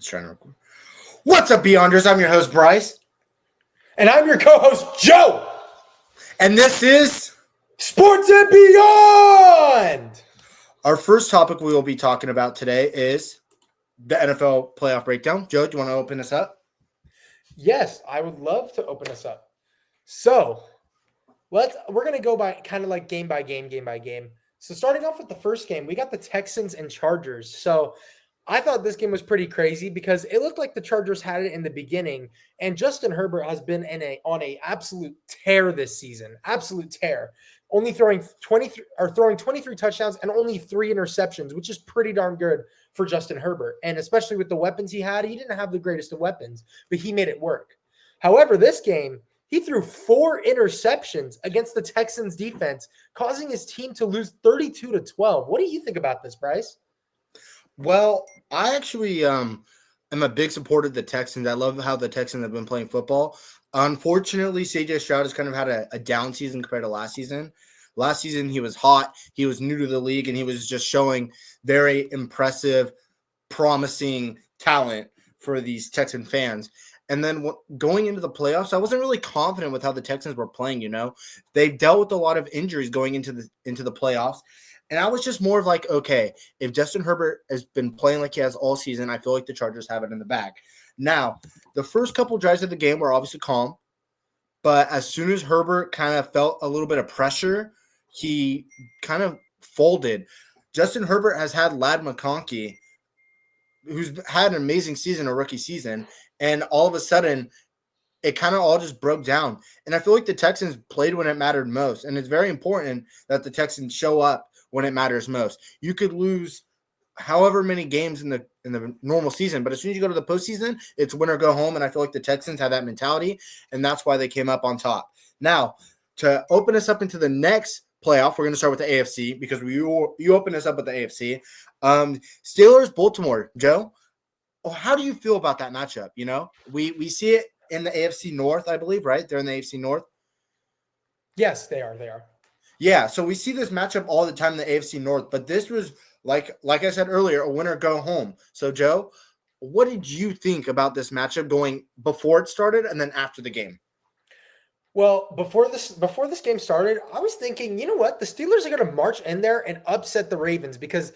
trying to record. What's up, Beyonders? I'm your host, Bryce. And I'm your co-host, Joe. And this is Sports and Beyond. Our first topic we will be talking about today is the NFL playoff breakdown. Joe, do you want to open us up? Yes, I would love to open us up. So we're going to go by kind of like game by game. So starting off with the first game, we got the Texans and Chargers. So I thought this game was pretty crazy because it looked like the Chargers had it in the beginning, and Justin Herbert has been on a absolute tear this season. Absolute tear. Only throwing 23 touchdowns and only 3 interceptions, which is pretty darn good for Justin Herbert. And especially with the weapons he had, he didn't have the greatest of weapons, but he made it work. However, this game, he threw 4 interceptions against the Texans defense, causing his team to lose 32-12. What do you think about this, Bryce? Well, I actually am a big supporter of the Texans. I love how the Texans have been playing football. Unfortunately, C.J. Stroud has kind of had a down season compared to last season. Last season, he was hot. He was new to the league, and he was just showing very impressive, promising talent for these Texan fans. And then going into the playoffs, I wasn't really confident with how the Texans were playing, you know. They dealt with a lot of injuries going into the playoffs. And I was just more of like, okay, if Justin Herbert has been playing like he has all season, I feel like the Chargers have it in the bag. Now, the first couple drives of the game were obviously calm, but as soon as Herbert kind of felt a little bit of pressure, he kind of folded. Justin Herbert has had Ladd McConkey, who's had an amazing season, a rookie season, and all of a sudden, it kind of all just broke down. And I feel like the Texans played when it mattered most, and it's very important that the Texans show up when it matters most. You could lose however many games in the normal season, but as soon as you go to the postseason, it's win or go home, and I feel like the Texans have that mentality, and that's why they came up on top. Now, to open us up into the next playoff, we're going to start with the AFC because you open us up with the AFC. Steelers, Baltimore. Joe, how do you feel about that matchup? You know, we see it in the AFC North, I believe, right? They're in the AFC North. Yes, they are. Yeah, so we see this matchup all the time in the AFC North, but this was, like I said earlier, a winner go home. So, Joe, what did you think about this matchup going before it started and then after the game? Well, before this game started, I was thinking, you know what? The Steelers are going to march in there and upset the Ravens because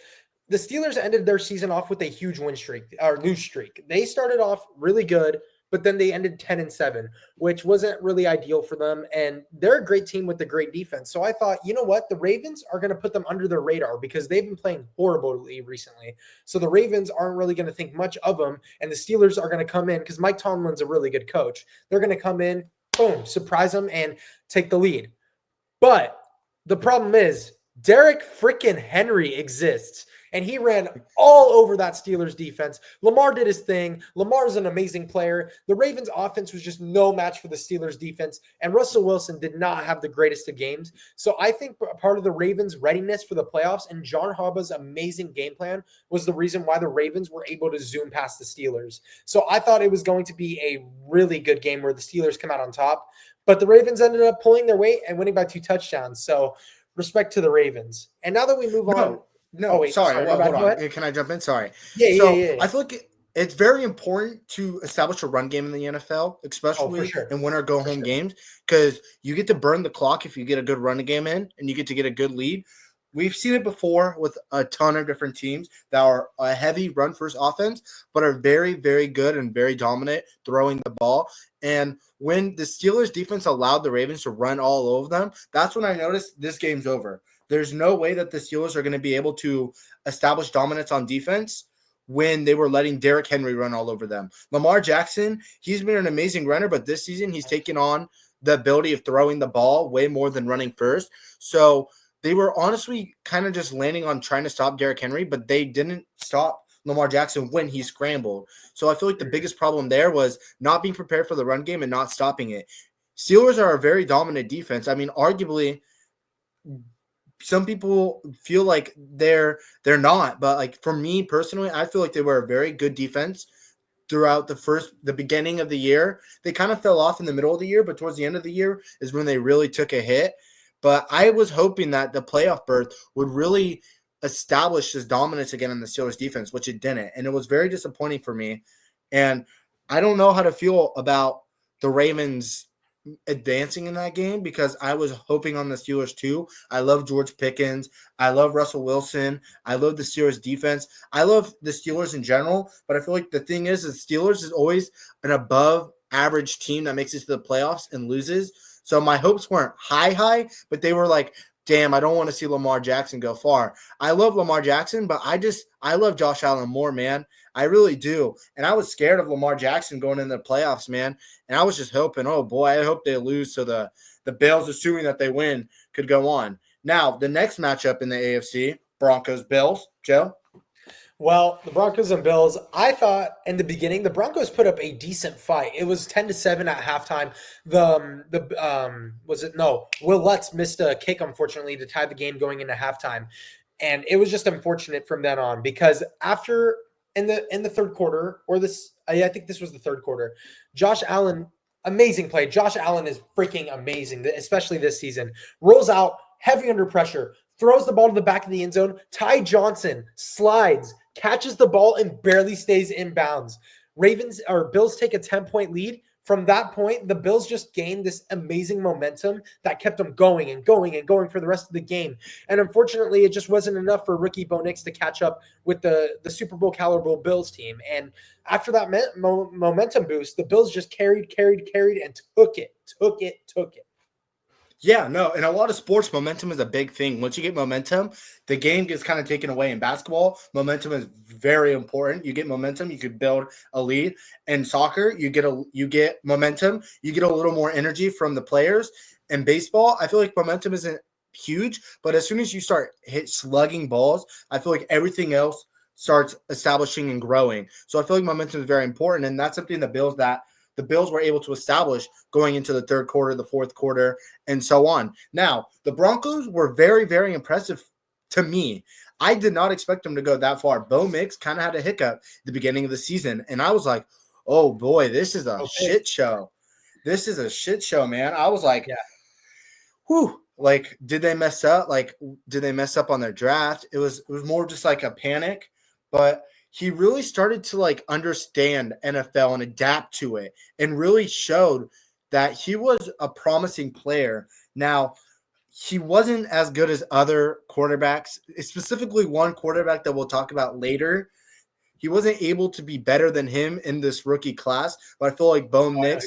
the Steelers ended their season off with a huge lose streak. They started off really good, but then they ended 10-7, which wasn't really ideal for them. And they're a great team with a great defense. So I thought, you know what? The Ravens are going to put them under their radar because they've been playing horribly recently. So the Ravens aren't really going to think much of them. And the Steelers are going to come in because Mike Tomlin's a really good coach. They're going to come in, boom, surprise them and take the lead. But the problem is Derrick freaking Henry exists. And he ran all over that Steelers defense. Lamar did his thing. Lamar is an amazing player. The Ravens offense was just no match for the Steelers defense. And Russell Wilson did not have the greatest of games. So I think part of the Ravens' readiness for the playoffs and John Harbaugh's amazing game plan was the reason why the Ravens were able to zoom past the Steelers. So I thought it was going to be a really good game where the Steelers come out on top. But the Ravens ended up pulling their weight and winning by 2 touchdowns. So respect to the Ravens. And now that we move on. No, sorry. Hold on. Can I jump in? Sorry. Yeah. I feel like it's very important to establish a run game in the NFL, especially in win or go home games, because you get to burn the clock if you get a good run game in and you get to get a good lead. We've seen it before with a ton of different teams that are a heavy run-first offense, but are very, very good and very dominant throwing the ball. And when the Steelers defense allowed the Ravens to run all over them, that's when I noticed this game's over. There's no way that the Steelers are going to be able to establish dominance on defense when they were letting Derrick Henry run all over them. Lamar Jackson, he's been an amazing runner, but this season he's taken on the ability of throwing the ball way more than running first. So they were honestly kind of just landing on trying to stop Derrick Henry, but they didn't stop Lamar Jackson when he scrambled. So I feel like the biggest problem there was not being prepared for the run game and not stopping it. Steelers are a very dominant defense. I mean, arguably, some people feel like they're not, but like for me personally, I feel like they were a very good defense throughout the beginning of the year. They kind of fell off in the middle of the year, but towards the end of the year is when they really took a hit. But I was hoping that the playoff berth would really establish this dominance again in the Steelers defense, which it didn't. And it was very disappointing for me And I don't know how to feel about the Ravens advancing in that game because I was hoping on the Steelers too. I love George Pickens. I love Russell Wilson. I love the Steelers defense. I love the Steelers in general, but I feel like the thing is Steelers is always an above average team that makes it to the playoffs and loses. So my hopes weren't high, but they were like, damn, I don't want to see Lamar Jackson go far. I love Lamar Jackson, but I love Josh Allen more, man. I really do. And I was scared of Lamar Jackson going into the playoffs, man. And I was just hoping, oh boy, I hope they lose so the Bills, assuming that they win, could go on. Now, the next matchup in the AFC, Broncos-Bills. Joe? Well, the Broncos and Bills, I thought in the beginning, the Broncos put up a decent fight. It was 10-7 at halftime. Will Lutz missed a kick, unfortunately, to tie the game going into halftime. And it was just unfortunate from then on because after in the third quarter, I think this was the third quarter, Josh Allen, amazing play. Josh Allen is freaking amazing, especially this season. Rolls out heavy under pressure, throws the ball to the back of the end zone. Ty Johnson slides, catches the ball, and barely stays in bounds. Bills take a 10-point lead. From that point, the Bills just gained this amazing momentum that kept them going and going and going for the rest of the game. And unfortunately, it just wasn't enough for rookie Bo Nix to catch up with the Super Bowl caliber Bills team. And after that momentum boost, the Bills just carried, and took it. Yeah, no, in a lot of sports, momentum is a big thing. Once you get momentum, the game gets kind of taken away. In basketball, momentum is very important. You get momentum, you could build a lead. In soccer, you get momentum, you get a little more energy from the players. In baseball, I feel like momentum isn't huge, but as soon as you start slugging balls, I feel like everything else starts establishing and growing. So I feel like momentum is very important, and that's something the Bills were able to establish going into the third quarter, the fourth quarter, and so on. Now, the Broncos were very, very impressive to me. I did not expect them to go that far. Bo Nix kind of had a hiccup at the beginning of the season, and I was like, oh boy, this is a shit show. This is a shit show, man. I was like, whew, like, did they mess up? Like, did they mess up on their draft? It was more just like a panic, but he really started to like understand NFL and adapt to it and really showed that he was a promising player. Now, he wasn't as good as other quarterbacks, specifically one quarterback that we'll talk about later. He wasn't able to be better than him in this rookie class, but I feel like Bo Nix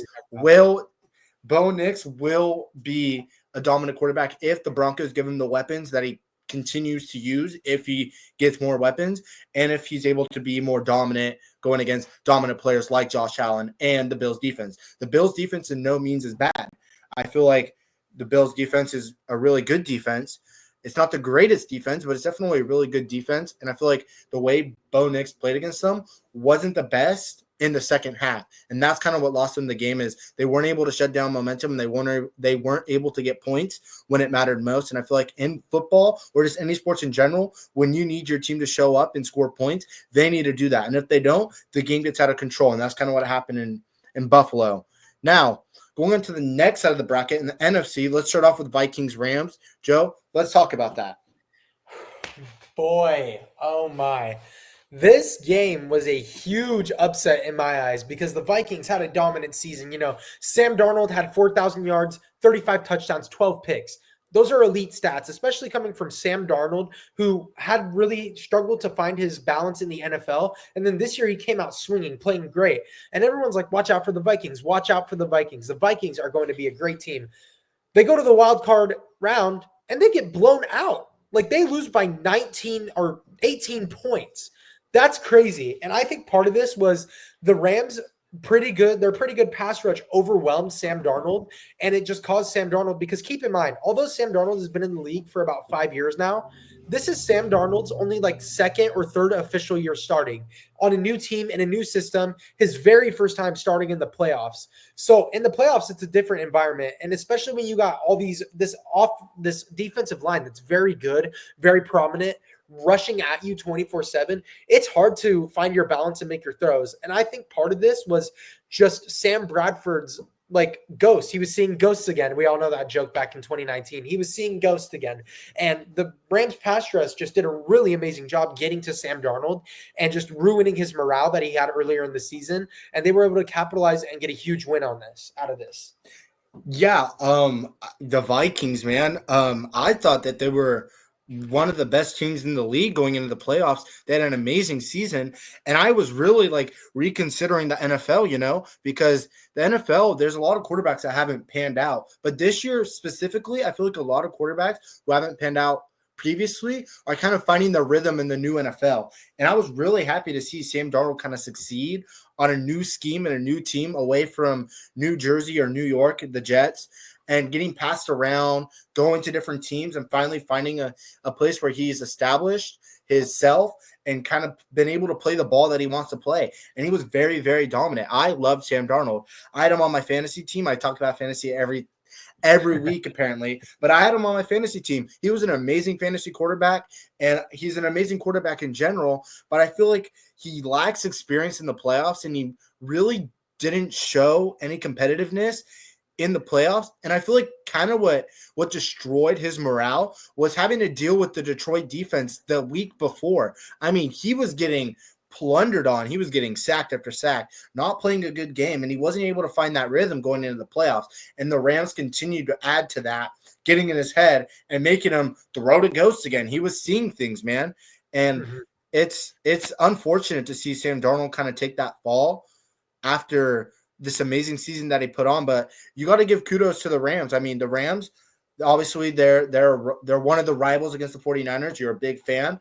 will be a dominant quarterback if the Broncos give him the weapons that he continues to use, if he gets more weapons, and if he's able to be more dominant going against dominant players like Josh Allen and the Bills defense. The Bills defense in no means is bad. I feel like the Bills defense is a really good defense. It's not the greatest defense, but it's definitely a really good defense. And I feel like the way Bo Nix played against them wasn't the best in the second half. And that's kind of what lost them the game is they weren't able to shut down momentum and they weren't able to get points when it mattered most. And I feel like in football or just any sports in general, when you need your team to show up and score points, they need to do that. And if they don't, the game gets out of control. And that's kind of what happened in Buffalo. Now, going into the next side of the bracket in the NFC, let's start off with Vikings-Rams. Joe, let's talk about that. Boy, oh my. This game was a huge upset in my eyes because the Vikings had a dominant season. You know, Sam Darnold had 4,000 yards, 35 touchdowns, 12 picks. Those are elite stats, especially coming from Sam Darnold, who had really struggled to find his balance in the NFL. And then this year he came out swinging, playing great. And everyone's like, watch out for the Vikings. Watch out for the Vikings. The Vikings are going to be a great team. They go to the wild card round and they get blown out. Like they lose by 19 or 18 points. That's crazy. And I think part of this was the Rams pretty good. Their pretty good pass rush overwhelmed Sam Darnold, and it just caused Sam Darnold, because keep in mind, although Sam Darnold has been in the league for about 5 years now, this is Sam Darnold's only like second or third official year starting on a new team in a new system, his very first time starting in the playoffs. So in the playoffs, it's a different environment. And especially when you got all this defensive line that's very good, very prominent, rushing at you 24/7, it's hard to find your balance and make your throws. And I think part of this was just Sam Bradford's like ghosts. He was seeing ghosts again. We all know that joke back in 2019. He was seeing ghosts again. And the Rams pass rush just did a really amazing job getting to Sam Darnold and just ruining his morale that he had earlier in the season. And they were able to capitalize and get a huge win out of this. Yeah, the Vikings, man. I thought that they were one of the best teams in the league going into the playoffs. They had an amazing season, and I was really like reconsidering the NFL, because the NFL, there's a lot of quarterbacks that haven't panned out. But this year specifically, I feel like a lot of quarterbacks who haven't panned out previously are kind of finding their rhythm in the new NFL. And I was really happy to see Sam Darnold kind of succeed on a new scheme and a new team away from New Jersey or New York, the Jets, and getting passed around, going to different teams, and finally finding a place where he's established himself and kind of been able to play the ball that he wants to play. And he was very, very dominant. I loved Sam Darnold. I had him on my fantasy team. I talk about fantasy every week apparently, but I had him on my fantasy team. He was an amazing fantasy quarterback, and he's an amazing quarterback in general, but I feel like he lacks experience in the playoffs, and he really didn't show any competitiveness in the playoffs. And I feel like kind of what destroyed his morale was having to deal with the Detroit defense the week before. I mean, he was getting plundered on. He was getting sacked after sack, not playing a good game, and he wasn't able to find that rhythm going into the playoffs. And the Rams continued to add to that, getting in his head and making him throw to ghosts again. He was seeing things, man. And it's unfortunate to see Sam Darnold kind of take that fall after this amazing season that he put on, but you got to give kudos to the Rams. I mean, the Rams, obviously they're one of the rivals against the 49ers. You're a big fan,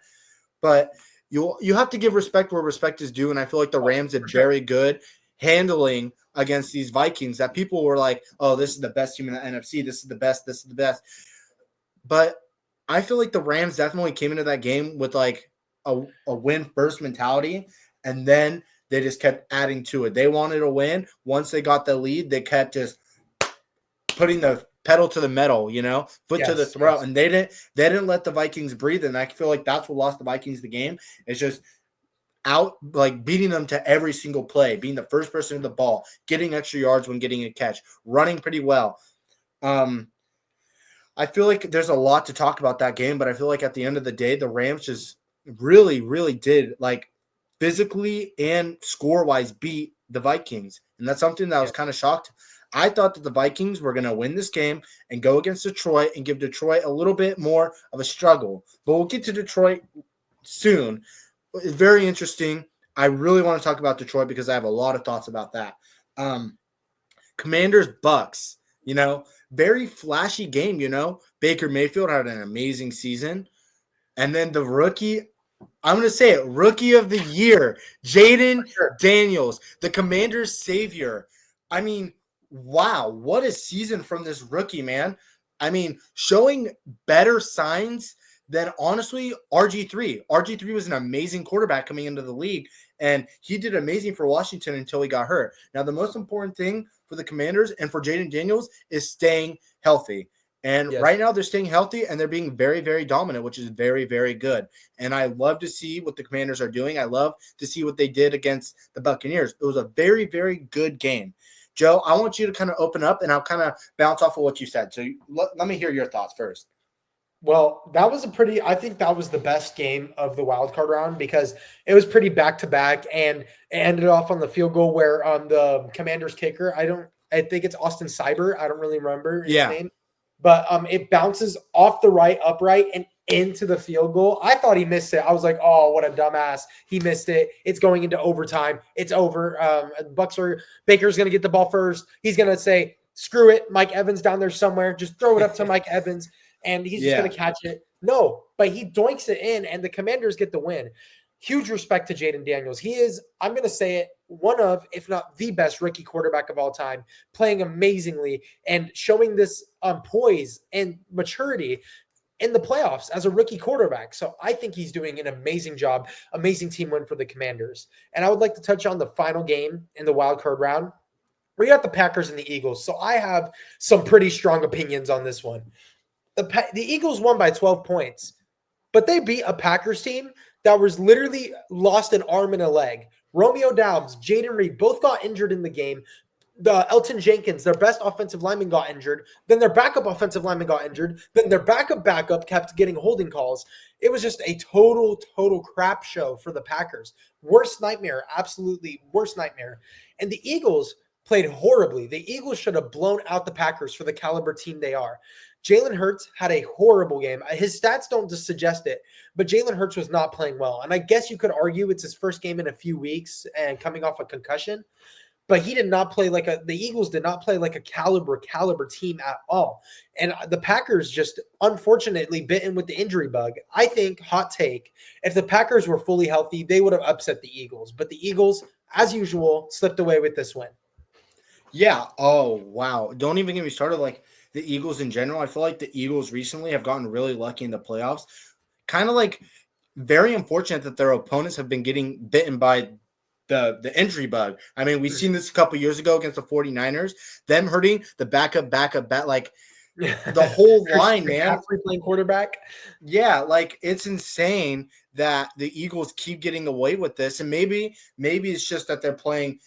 but you have to give respect where respect is due. And I feel like the Rams did very good handling against these Vikings that people were like, oh, this is the best team in the NFC. This is the best. This is the best. But I feel like the Rams definitely came into that game with like a win first mentality. And then they just kept adding to it. They wanted to win. Once they got the lead, they kept just putting the pedal to the metal, foot to the throat. Yes. And they didn't let the Vikings breathe. And I feel like that's what lost the Vikings the game. It's just out, like beating them to every single play, being the first person to the ball, getting extra yards when getting a catch, running pretty well. I feel like there's a lot to talk about that game, but I feel like at the end of the day, the Rams just really, really did like physically and score-wise beat the Vikings. And that's something that I was kind of shocked. I thought that the Vikings were going to win this game and go against Detroit and give Detroit a little bit more of a struggle. But we'll get to Detroit soon. It's very interesting. I really want to talk about Detroit because I have a lot of thoughts about that. Commanders, Bucks, very flashy game, Baker Mayfield had an amazing season. And then the rookie, I'm going to say it, rookie of the year, Jaden Daniels, the Commanders' savior. I mean, wow, what a season from this rookie, man. I mean, showing better signs than, honestly, RG3. RG3 was an amazing quarterback coming into the league, and he did amazing for Washington until he got hurt. Now, the most important thing for the Commanders and for Jaden Daniels is staying healthy. And right now they're staying healthy and they're being very, very dominant, which is very, very good. And I love to see what the Commanders are doing. I love to see what they did against the Buccaneers. It was a very, very good game. Joe, I want you to kind of open up and I'll kind of bounce off of what you said. So let me hear your thoughts first. Well, I think that was the best game of the wild card round because it was pretty back to back and it ended off on the field goal where the Commanders kicker, I think it's Austin Cyber. I don't really remember his name. But it bounces off the right upright and into the field goal. I thought he missed it. I was like, oh, what a dumbass. He missed it. It's going into overtime. It's over. Baker's going to get the ball first. He's going to say, screw it. Mike Evans down there somewhere. Just throw it up to Mike Evans, and he's just going to catch it. No, but he doinks it in, and the Commanders get the win. Huge respect to Jaden Daniels. He is, I'm going to say it, one of, if not the best rookie quarterback of all time, playing amazingly and showing this poise and maturity in the playoffs as a rookie quarterback. So I think he's doing an amazing job, amazing team win for the Commanders. And I would like to touch on the final game in the wild card round. We got the Packers and the Eagles. So I have some pretty strong opinions on this one. The Eagles won by 12 points, but they beat a Packers team that was literally lost an arm and a leg. Romeo Doubs, Jaden Reed both got injured in the game. the Elton Jenkins, their best offensive lineman, got injured. Then their backup offensive lineman got injured. Then their backup kept getting holding calls. It was just a total crap show for the Packers. Worst nightmare, absolutely worst nightmare. And the Eagles played horribly. The Eagles should have blown out the Packers for the caliber team they are. Jalen Hurts had a horrible game. His stats don't just suggest it, but Jalen Hurts was not playing well. And I guess you could argue it's his first game in a few weeks and coming off a concussion. But he did not play the Eagles did not play like a caliber team at all. And the Packers just unfortunately bitten with the injury bug. I think, hot take, if the Packers were fully healthy, they would have upset the Eagles. But the Eagles, as usual, slipped away with this win. Yeah. Oh, wow. Don't even get me started. Like the Eagles in general. I feel like the Eagles recently have gotten really lucky in the playoffs. Kind of like very unfortunate that their opponents have been getting bitten by the injury bug. I mean, we've seen this a couple years ago against the 49ers, them hurting the backup, like the whole line, man. Playing quarterback. Yeah, like it's insane that the Eagles keep getting away with this. And maybe it's just that they're playing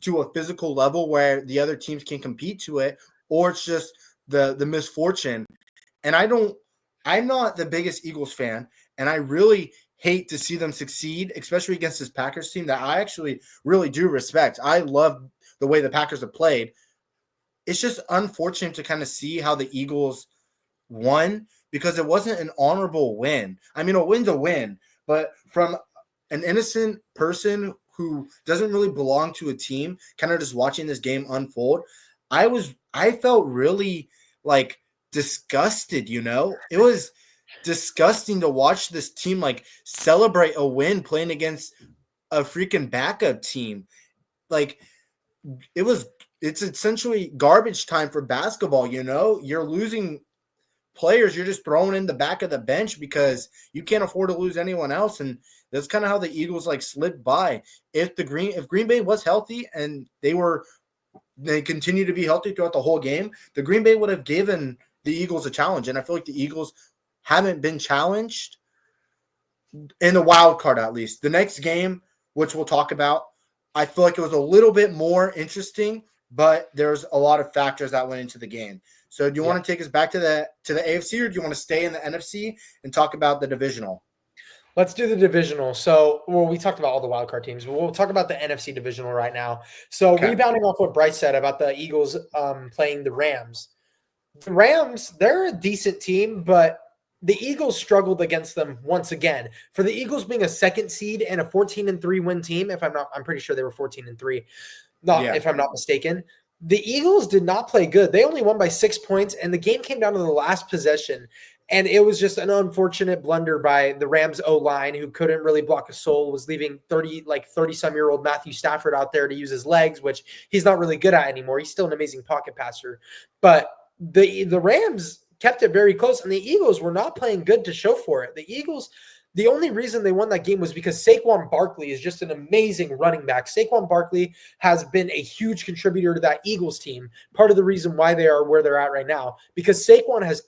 to a physical level where the other teams can compete to it, or it's just the misfortune. And I'm not the biggest Eagles fan, and I really hate to see them succeed, especially against this Packers team that I actually really do respect. I love the way the Packers have played. It's just unfortunate to kind of see how the Eagles won because it wasn't an honorable win. I mean, a win's a win, but from an innocent person who doesn't really belong to a team, kind of just watching this game unfold, I felt really like disgusted, you know? It was disgusting to watch this team like celebrate a win playing against a freaking backup team. Like it's essentially garbage time for basketball, you know? You're losing players, you're just throwing in the back of the bench because you can't afford to lose anyone else. And that's kind of how the Eagles like slipped by. If Green Bay was healthy and they continue to be healthy throughout the whole game, the Green Bay would have given the Eagles a challenge. And I feel like the Eagles haven't been challenged in the wild card, at least. The next game, which we'll talk about, I feel like it was a little bit more interesting, but there's a lot of factors that went into the game. So do you want to take us back to the AFC, or do you want to stay in the NFC and talk about the divisional? Let's do the divisional. So, we talked about all the wildcard teams, but we'll talk about the NFC divisional right now. So, Rebounding off what Bryce said about the Eagles playing the Rams. The Rams, they're a decent team, but the Eagles struggled against them once again. For the Eagles being a second seed and a 14-3 win team, I'm pretty sure they were 14-3, if I'm not mistaken. The Eagles did not play good. They only won by 6 points, and the game came down to the last possession. And it was just an unfortunate blunder by the Rams O-line, who couldn't really block a soul, was leaving 30-some-year-old Matthew Stafford out there to use his legs, which he's not really good at anymore. He's still an amazing pocket passer. But the Rams kept it very close, and the Eagles were not playing good to show for it. The Eagles, the only reason they won that game was because Saquon Barkley is just an amazing running back. Saquon Barkley has been a huge contributor to that Eagles team. Part of the reason why they are where they're at right now, because Saquon has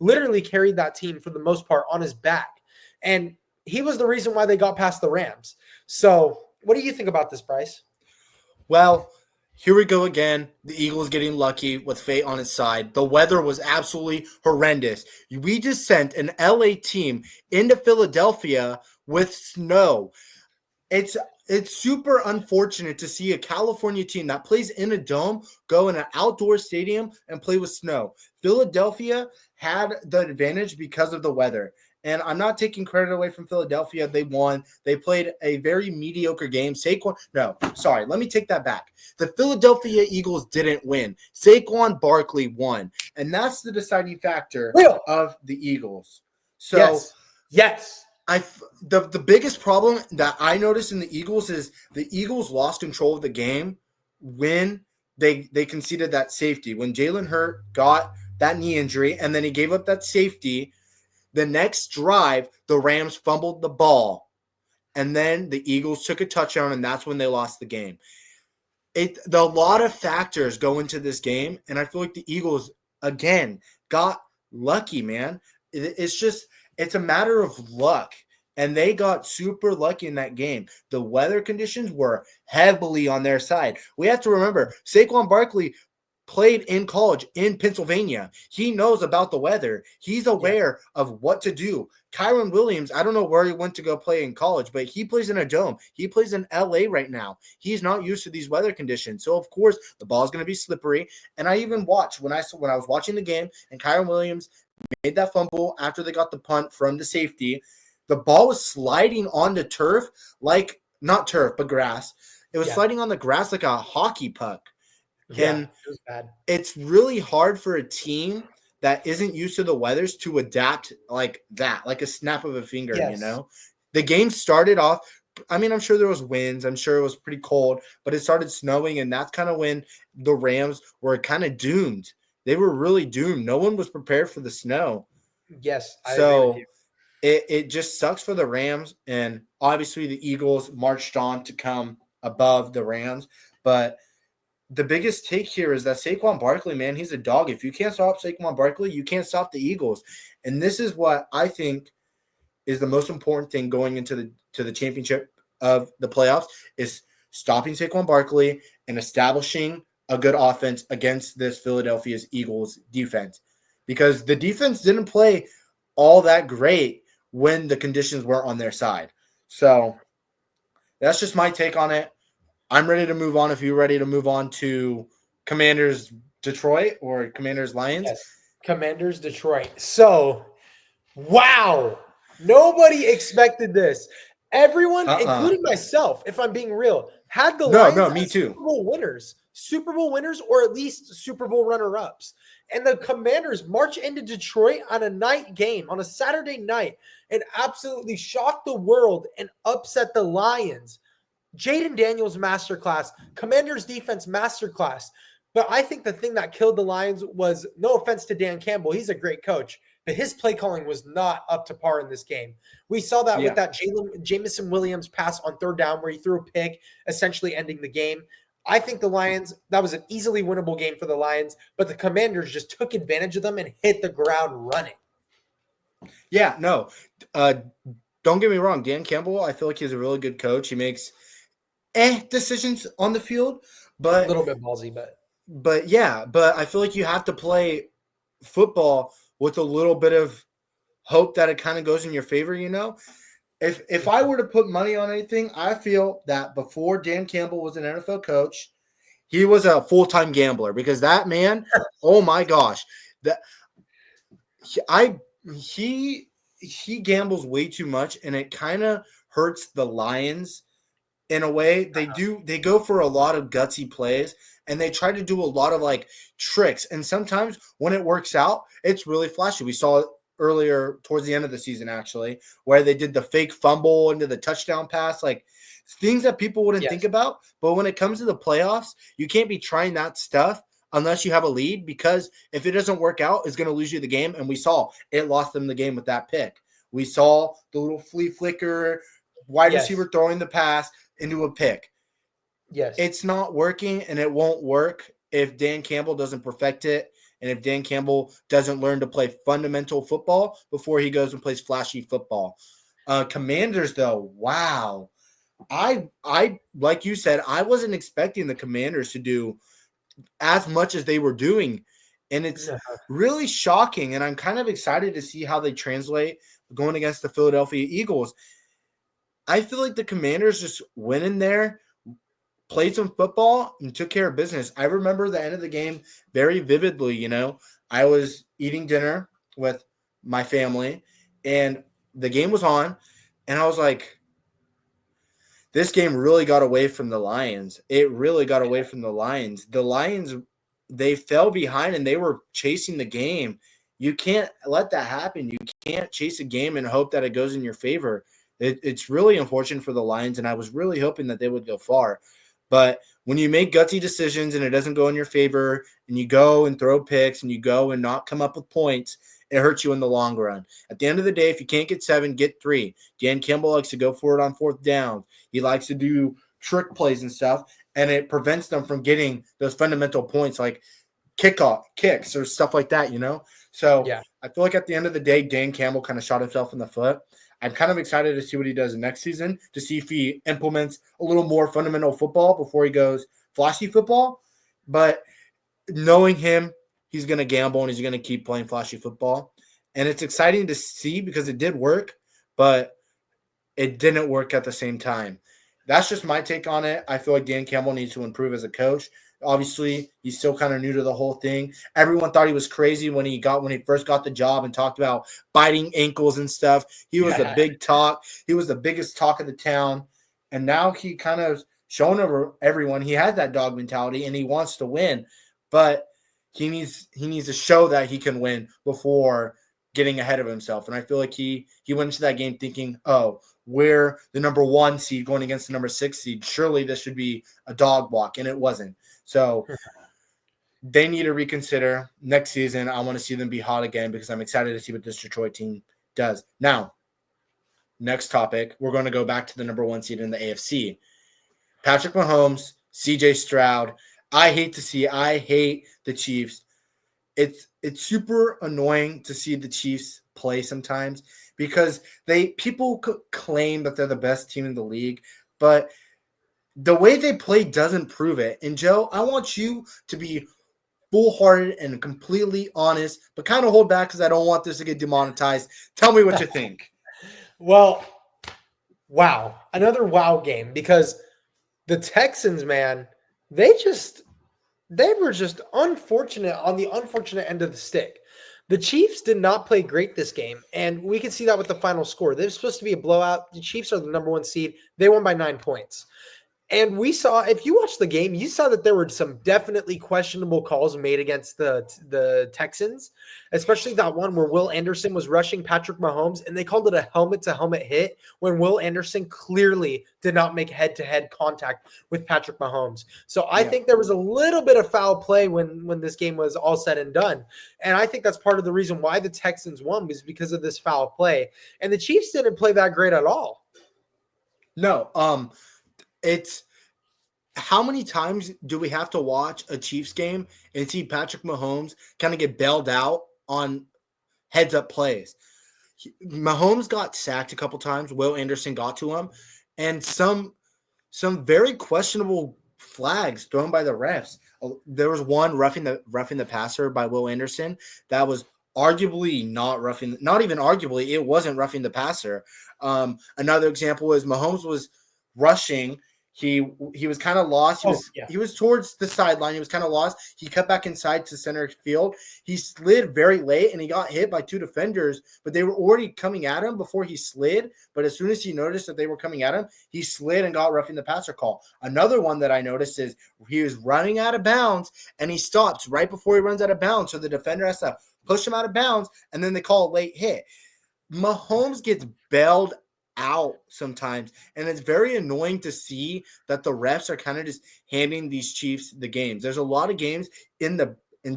literally carried that team for the most part on his back. And he was the reason why they got past the Rams. So what do you think about this, Bryce? Well, here we go again. The Eagles getting lucky with fate on its side. The weather was absolutely horrendous. We just sent an LA team into Philadelphia with snow. It's super unfortunate to see a California team that plays in a dome go in an outdoor stadium and play with snow. Philadelphia had the advantage because of the weather. And I'm not taking credit away from Philadelphia. They won. They played a very mediocre game. Let me take that back. The Philadelphia Eagles didn't win. Saquon Barkley won. And that's the deciding factor of the Eagles. So Yes. The biggest problem that I noticed in the Eagles is the Eagles lost control of the game when they conceded that safety. When Jalen Hurts got that knee injury and then he gave up that safety, the next drive, the Rams fumbled the ball. And then the Eagles took a touchdown, and that's when they lost the game. A lot of factors go into this game, and I feel like the Eagles, again, got lucky, man. It's a matter of luck. and they got super lucky in that game. The weather conditions were heavily on their side. We have to remember, Saquon Barkley played in college in Pennsylvania. He knows about the weather. He's aware of what to do. Kyron Williams, I don't know where he went to go play in college, but he plays in a dome. He plays in LA right now. He's not used to these weather conditions. So of course the ball's going to be slippery. And I even watched when I was watching the game and Kyron Williams made that fumble after they got the punt from the safety. The ball was sliding on the turf, like not turf, but grass. It was sliding on the grass like a hockey puck. Yeah, And it was bad. It's really hard for a team that isn't used to the weathers to adapt like that, like a snap of a finger, you know? The game started off, I mean, I'm sure there was winds. I'm sure it was pretty cold, but it started snowing, and that's kind of when the Rams were kind of doomed. They were really doomed. No one was prepared for the snow. Yes, I agree with you. It just sucks for the Rams, and obviously the Eagles marched on to come above the Rams, but the biggest take here is that Saquon Barkley, man, he's a dog. If you can't stop Saquon Barkley, you can't stop the Eagles. And this is what I think is the most important thing going into the championship of the playoffs is stopping Saquon Barkley and establishing a good offense against this Philadelphia Eagles defense. Because the defense didn't play all that great when the conditions were on their side. So that's just my take on it. I'm ready to move on if you're ready to move on to Commanders Detroit or Commanders Lions. Yes, Commanders Detroit. So, wow. Nobody expected this. Everyone, including myself, if I'm being real, had the Lions me as too. Super Bowl winners, or at least Super Bowl runner-ups. And the Commanders march into Detroit on a night game, on a Saturday night, and absolutely shock the world and upset the Lions. Jaden Daniels masterclass, Commanders defense masterclass. But I think the thing that killed the Lions was, no offense to Dan Campbell, he's a great coach, but his play calling was not up to par in this game. We saw that with that Jameson Williams pass on third down where he threw a pick, essentially ending the game. I think the Lions, that was an easily winnable game for the Lions, but the Commanders just took advantage of them and hit the ground running. Yeah, no. Don't get me wrong. Dan Campbell, I feel like he's a really good coach. He makes decisions on the field, but a little bit ballsy, but I feel like you have to play football with a little bit of hope that it kind of goes in your favor, you know? If I were to put money on anything, I feel that before Dan Campbell was an NFL coach, he was a full-time gambler, because that man, oh my gosh, he gambles way too much, and it kind of hurts the Lions. In a way, they go for a lot of gutsy plays, and they try to do a lot of like tricks. And sometimes when it works out, it's really flashy. We saw it earlier towards the end of the season, actually, where they did the fake fumble into the touchdown pass, like things that people wouldn't think about. But when it comes to the playoffs, you can't be trying that stuff unless you have a lead, because if it doesn't work out, it's going to lose you the game. And we saw it lost them the game with that pick. We saw the little flea flicker, wide receiver throwing the pass into a pick. Yes. It's not working, and it won't work if Dan Campbell doesn't perfect it, and if Dan Campbell doesn't learn to play fundamental football before he goes and plays flashy football. Commanders, though, wow. I like you said, I wasn't expecting the Commanders to do as much as they were doing, and it's really shocking, and I'm kind of excited to see how they translate going against the Philadelphia Eagles. I feel like the Commanders just went in there, played some football, and took care of business. I remember the end of the game very vividly. You know, I was eating dinner with my family, and the game was on, and I was like, this game really got away from the Lions. It really got away from the Lions. The Lions, they fell behind, and they were chasing the game. You can't let that happen. You can't chase a game and hope that it goes in your favor. It's really unfortunate for the Lions, and I was really hoping that they would go far. But when you make gutsy decisions and it doesn't go in your favor, and you go and throw picks and you go and not come up with points, it hurts you in the long run. At the end of the day, if you can't get 7, get 3. Dan Campbell likes to go for it on fourth down. He likes to do trick plays and stuff, and it prevents them from getting those fundamental points like kicks or stuff like that, you know? So I feel like at the end of the day, Dan Campbell kind of shot himself in the foot. I'm kind of excited to see what he does next season, to see if he implements a little more fundamental football before he goes flashy football. But knowing him, he's going to gamble and he's going to keep playing flashy football. And it's exciting to see because it did work, but it didn't work at the same time. That's just my take on it. I feel like Dan Campbell needs to improve as a coach. Obviously, he's still kind of new to the whole thing. Everyone thought he was crazy when he first got the job and talked about biting ankles and stuff. He was a big talk. He was the biggest talk of the town. And now he kind of shown over everyone he has that dog mentality and he wants to win. But he needs to show that he can win before getting ahead of himself. And I feel like he went into that game thinking, oh, we're the number 1 seed going against the number 6 seed. Surely this should be a dog walk, and it wasn't. So they need to reconsider. Next season, I want to see them be hot again because I'm excited to see what this Detroit team does. Now, next topic, we're going to go back to the number 1 seed in the AFC. Patrick Mahomes, CJ Stroud. I hate the Chiefs. It's super annoying to see the Chiefs play sometimes because people claim that they're the best team in the league, but the way they play doesn't prove it. And Joe, I want you to be full-hearted and completely honest, but kind of hold back because I don't want this to get demonetized. Tell me what you think. Well, wow. Another wow game because the Texans, man, they were just unfortunate on the unfortunate end of the stick. The Chiefs did not play great this game, and we can see that with the final score. They're supposed to be a blowout. The Chiefs are the number 1 seed. They won by 9 points. And we saw, if you watched the game, you saw that there were some definitely questionable calls made against the Texans, especially that one where Will Anderson was rushing Patrick Mahomes, and they called it a helmet-to-helmet hit when Will Anderson clearly did not make head-to-head contact with Patrick Mahomes. So I think there was a little bit of foul play when this game was all said and done. And I think that's part of the reason why the Texans won was because of this foul play. And the Chiefs didn't play that great at all. No, it's how many times do we have to watch a Chiefs game and see Patrick Mahomes kind of get bailed out on heads-up plays? Mahomes got sacked a couple times. Will Anderson got to him, and some very questionable flags thrown by the refs. There was one roughing the passer by Will Anderson that was arguably not even arguably, it wasn't roughing the passer. Another example is Mahomes was rushing. He was kind of lost. He was towards the sideline. He was kind of lost. He cut back inside to center field. He slid very late, and he got hit by 2 defenders, but they were already coming at him before he slid. But as soon as he noticed that they were coming at him, he slid and got roughing the passer call. Another one that I noticed is he was running out of bounds, and he stops right before he runs out of bounds, so the defender has to push him out of bounds, and then they call a late hit. Mahomes gets bailed out sometimes, and it's very annoying to see that the refs are kind of just handing these Chiefs the games. There's a lot of games in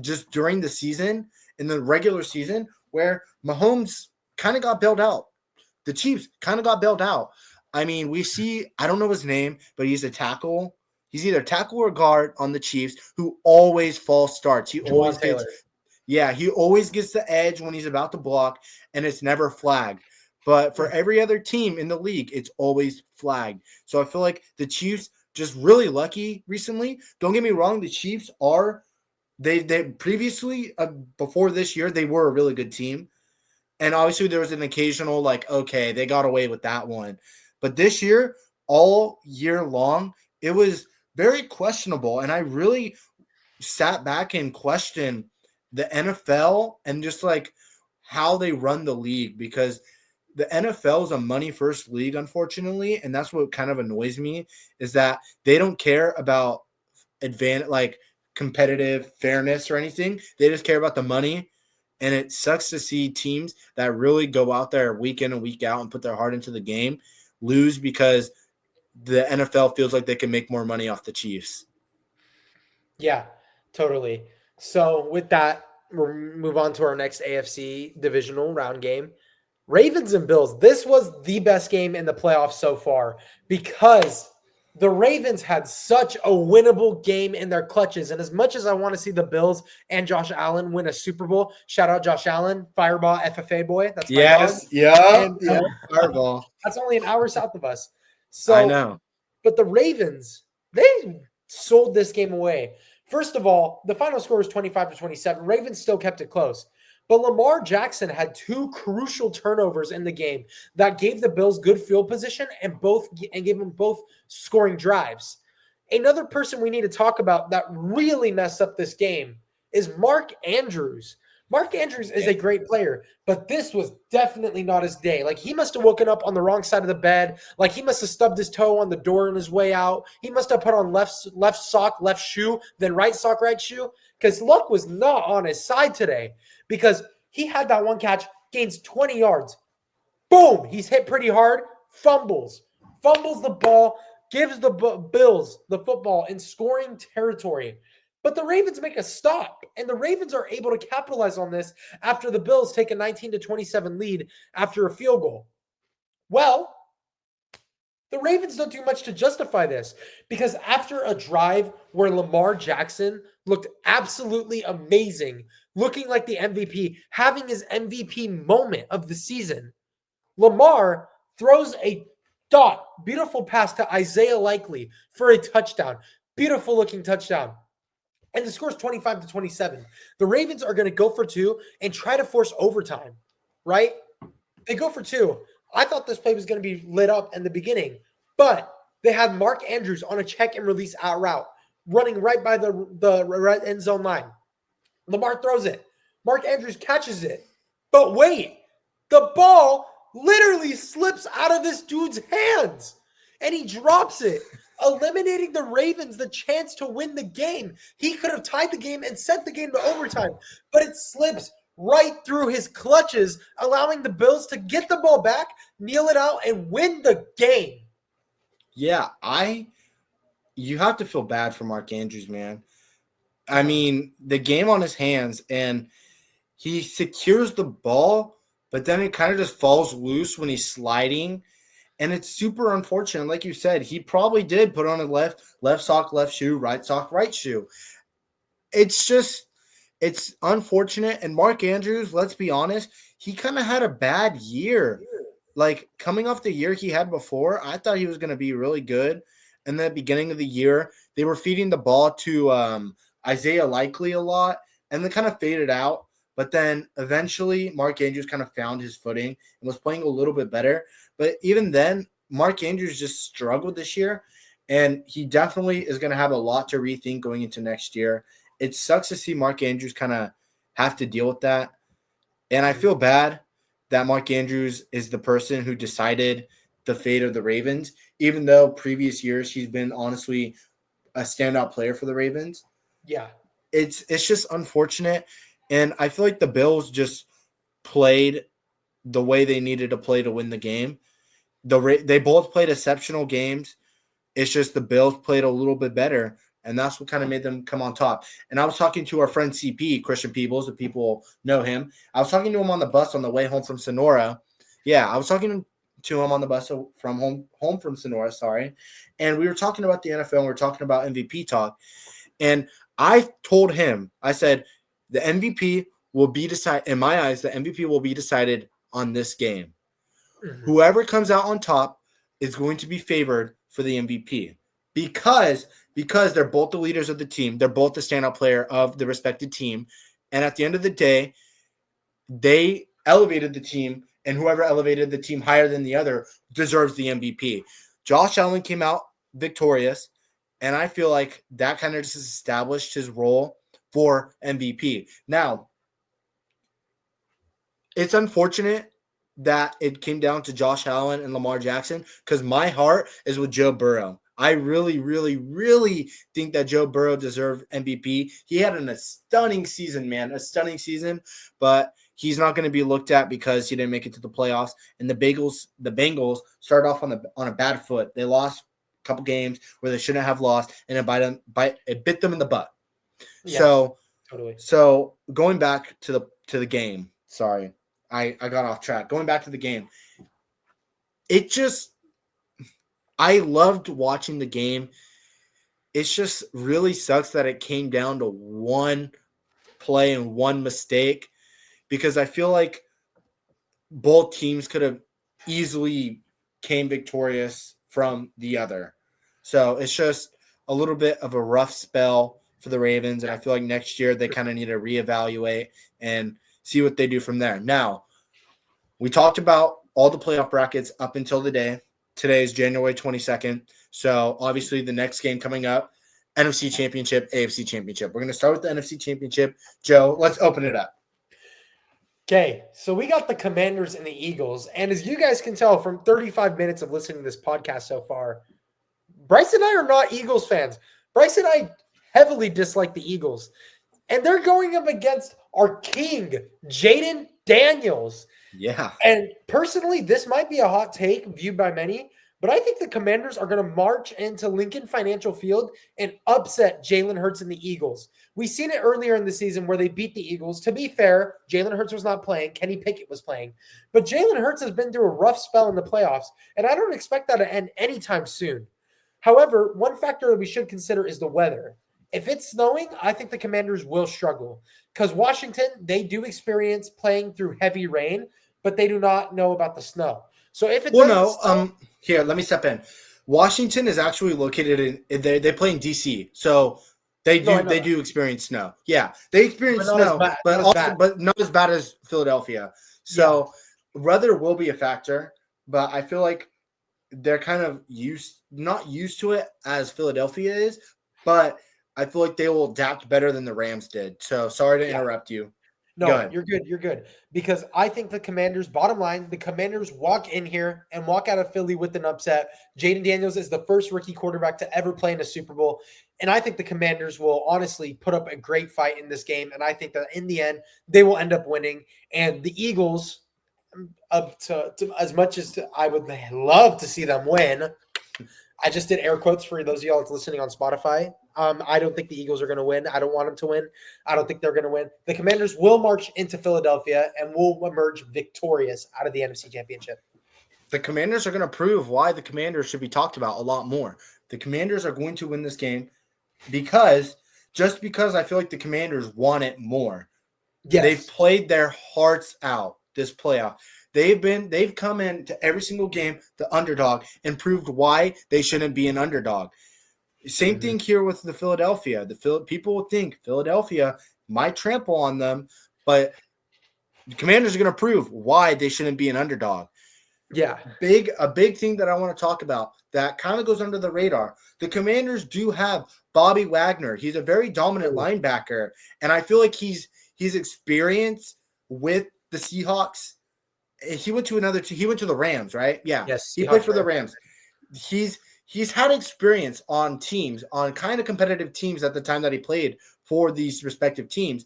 just during the season, in the regular season, where Mahomes kind of got bailed out. The Chiefs kind of got bailed out. I mean, we see, I don't know his name, but he's a tackle. He's either tackle or guard on the Chiefs who always false starts. He always gets the edge when he's about to block, and it's never flagged. But for every other team in the league, it's always flagged. So I feel like the Chiefs just really lucky recently. Don't get me wrong, the Chiefs are they previously before this year they were a really good team, and obviously there was an occasional okay, they got away with that one. But this year, all year long, it was very questionable, and I really sat back and questioned the NFL and just how they run the league, because the NFL is a money-first league, unfortunately, and that's what kind of annoys me is that they don't care about competitive fairness or anything. They just care about the money, and it sucks to see teams that really go out there week in and week out and put their heart into the game lose because the NFL feels like they can make more money off the Chiefs. Yeah, totally. So with that, we'll move on to our next AFC divisional round game. Ravens and Bills. This was the best game in the playoffs so far because The Ravens had such a winnable game in their clutches. And as much as I want to see the Bills and Josh Allen win a Super Bowl, shout out Josh Allen, Fireball FFA boy. That's my dog. Yes. Yeah. And Yeah. Fireball. that's only an hour south of us. I So, know. but the Ravens, they sold this game away. First of all, the final score was 25-27. Ravens still kept it close. But Lamar Jackson had two crucial turnovers in the game that gave the Bills good field position and gave them both scoring drives. Another person we need to talk about that really messed up this game is Mark Andrews. Mark Andrews is a great player, but this was definitely not his day. Like, he must have woken up on the wrong side of the bed. Like, he must have stubbed his toe on the door on his way out. He must have put on left sock, left shoe, then right sock, right shoe, because luck was not on his side today, because he had that one catch, gains 20 yards. Boom! He's hit pretty hard, fumbles the ball, gives the Bills the football in scoring territory. But the Ravens make a stop, and the Ravens are able to capitalize on this after the Bills take a 19-27 lead after a field goal. Well, the Ravens don't do much to justify this, because after a drive where Lamar Jackson looked absolutely amazing, looking like the MVP, having his MVP moment of the season, Lamar throws a beautiful pass to Isaiah Likely for a touchdown. Beautiful looking touchdown. And the score's 25-27. The Ravens are going to go for two and try to force overtime, right? They go for two. I thought this play was going to be lit up in the beginning, but they had Mark Andrews on a check and release out route, running right by the right end zone line. Lamar throws it. Mark Andrews catches it. But wait, the ball literally slips out of this dude's hands, and he drops it, eliminating the Ravens the chance to win the game. He could have tied the game and sent the game to overtime, but it slips right through his clutches, allowing the Bills to get the ball back, kneel it out, and win the game. Yeah, you have to feel bad for Mark Andrews, man. I mean, the game on his hands, and he secures the ball, but then it kind of just falls loose when he's sliding. And it's super unfortunate. Like you said, he probably did put on a left sock, left shoe, right sock, right shoe. It's unfortunate. And Mark Andrews, let's be honest, he kind of had a bad year. Like, coming off the year he had before, I thought he was going to be really good. In the beginning of the year, they were feeding the ball to Isaiah Likely a lot, and they kind of faded out. But then eventually Mark Andrews kind of found his footing and was playing a little bit better. But even then, Mark Andrews just struggled this year, and he definitely is going to have a lot to rethink going into next year. It sucks to see Mark Andrews kind of have to deal with that. And I feel bad that Mark Andrews is the person who decided the fate of the Ravens, even though previous years he's been honestly a standout player for the Ravens. Yeah. It's just unfortunate. And I feel like the Bills just played the way they needed to play to win the game. They both played exceptional games. It's just the Bills played a little bit better, and that's what kind of made them come on top. And I was talking to our friend CP, Christian Peebles, if people know him. I was talking to him on the bus on the way home from Sonora. Yeah, I was talking to him on the bus from home from Sonora, sorry. And we were talking about the NFL, and we were talking about MVP talk. And I told him, I said, the MVP will be decided, in my eyes, the MVP will be decided on this game. Mm-hmm. Whoever comes out on top is going to be favored for the MVP because they're both the leaders of the team. They're both the standout player of the respected team. And at the end of the day, they elevated the team, and whoever elevated the team higher than the other deserves the MVP. Josh Allen came out victorious, and I feel like that kind of just established his role for MVP. Now, it's unfortunate that it came down to Josh Allen and Lamar Jackson because my heart is with Joe Burrow. I really, really, really think that Joe Burrow deserved MVP. He had a stunning season, man, a stunning season, but he's not going to be looked at because he didn't make it to the playoffs. And the Bengals started off on a bad foot. They lost a couple games where they shouldn't have lost, and it bit them in the butt. Yeah, so totally. So going back to the game, sorry, I got off track. Going back to the game, I loved watching the game. It's just really sucks that it came down to one play and one mistake because I feel like both teams could have easily came victorious from the other. So it's just a little bit of a rough spell for the Ravens, and I feel like next year they kind of need to reevaluate and see what they do from there. Now, we talked about all the playoff brackets up until the day. Today is January 22nd. So obviously the next game coming up, NFC Championship, AFC Championship. We're going to start with the NFC Championship. Joe, let's open it up. Okay, so we got the Commanders and the Eagles. And as you guys can tell from 35 minutes of listening to this podcast so far, Bryce and I are not Eagles fans. Bryce and I heavily dislike the Eagles. And they're going up against our king, Jaden Daniels. Yeah. And personally, this might be a hot take viewed by many, but I think the Commanders are going to march into Lincoln Financial Field and upset Jalen Hurts and the Eagles. We've seen it earlier in the season where they beat the Eagles. To be fair, Jalen Hurts was not playing. Kenny Pickett was playing. But Jalen Hurts has been through a rough spell in the playoffs, and I don't expect that to end anytime soon. However, one factor that we should consider is the weather. If it's snowing, I think the Commanders will struggle because Washington, they do experience playing through heavy rain, but they do not know about the snow. So if it here, let me step in. Washington is actually located in they play in DC, so they do experience snow. Yeah, they experience snow, but not as bad as Philadelphia. So weather will be a factor, but I feel like they're kind of not used to it as Philadelphia is, but I feel like they will adapt better than the Rams did. So sorry to interrupt you. No, you're good. You're good. Because I think the Commanders, bottom line, the Commanders walk in here and walk out of Philly with an upset. Jaden Daniels is the first rookie quarterback to ever play in a Super Bowl. And I think the Commanders will honestly put up a great fight in this game. And I think that in the end, they will end up winning. And the Eagles, up to as much as I would love to see them win, I just did air quotes for those of y'all that's listening on Spotify. I don't think the Eagles are going to win. I don't want them to win. I don't think they're going to win. The Commanders will march into Philadelphia and will emerge victorious out of the NFC Championship. The Commanders are going to prove why the Commanders should be talked about a lot more. The Commanders are going to win this game because I feel like the Commanders want it more. Yes. They've played their hearts out this playoff. They've come into every single game, the underdog, and proved why they shouldn't be an underdog. Same thing here with the Philadelphia. People will think Philadelphia might trample on them, but the Commanders are going to prove why they shouldn't be an underdog. Yeah. A big thing that I want to talk about that kind of goes under the radar. The Commanders do have Bobby Wagner. He's a very dominant linebacker, and I feel like he's experienced with the Seahawks. He went to the Rams, right? Yeah. Yes. He played for the Rams. He's had experience on kind of competitive teams at the time that he played for these respective teams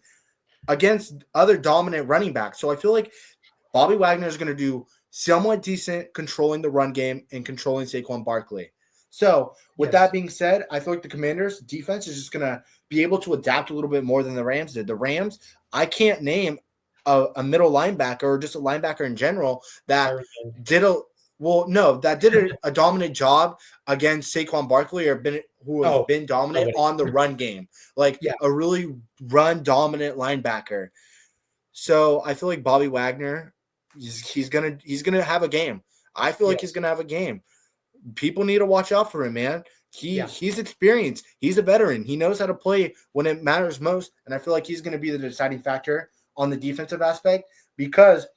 against other dominant running backs. So I feel like Bobby Wagner is going to do somewhat decent controlling the run game and controlling Saquon Barkley. So with that being said, I feel like the Commanders defense is just going to be able to adapt a little bit more than the Rams did. The Rams, I can't name a middle linebacker or just a linebacker in general that did a dominant job against Saquon Barkley or who has been dominant on the run game, a really run dominant linebacker. So I feel like Bobby Wagner, he's gonna have a game. I feel like he's gonna have a game. People need to watch out for him, man. He's experienced. He's a veteran. He knows how to play when it matters most, and I feel like he's gonna be the deciding factor on the defensive aspect because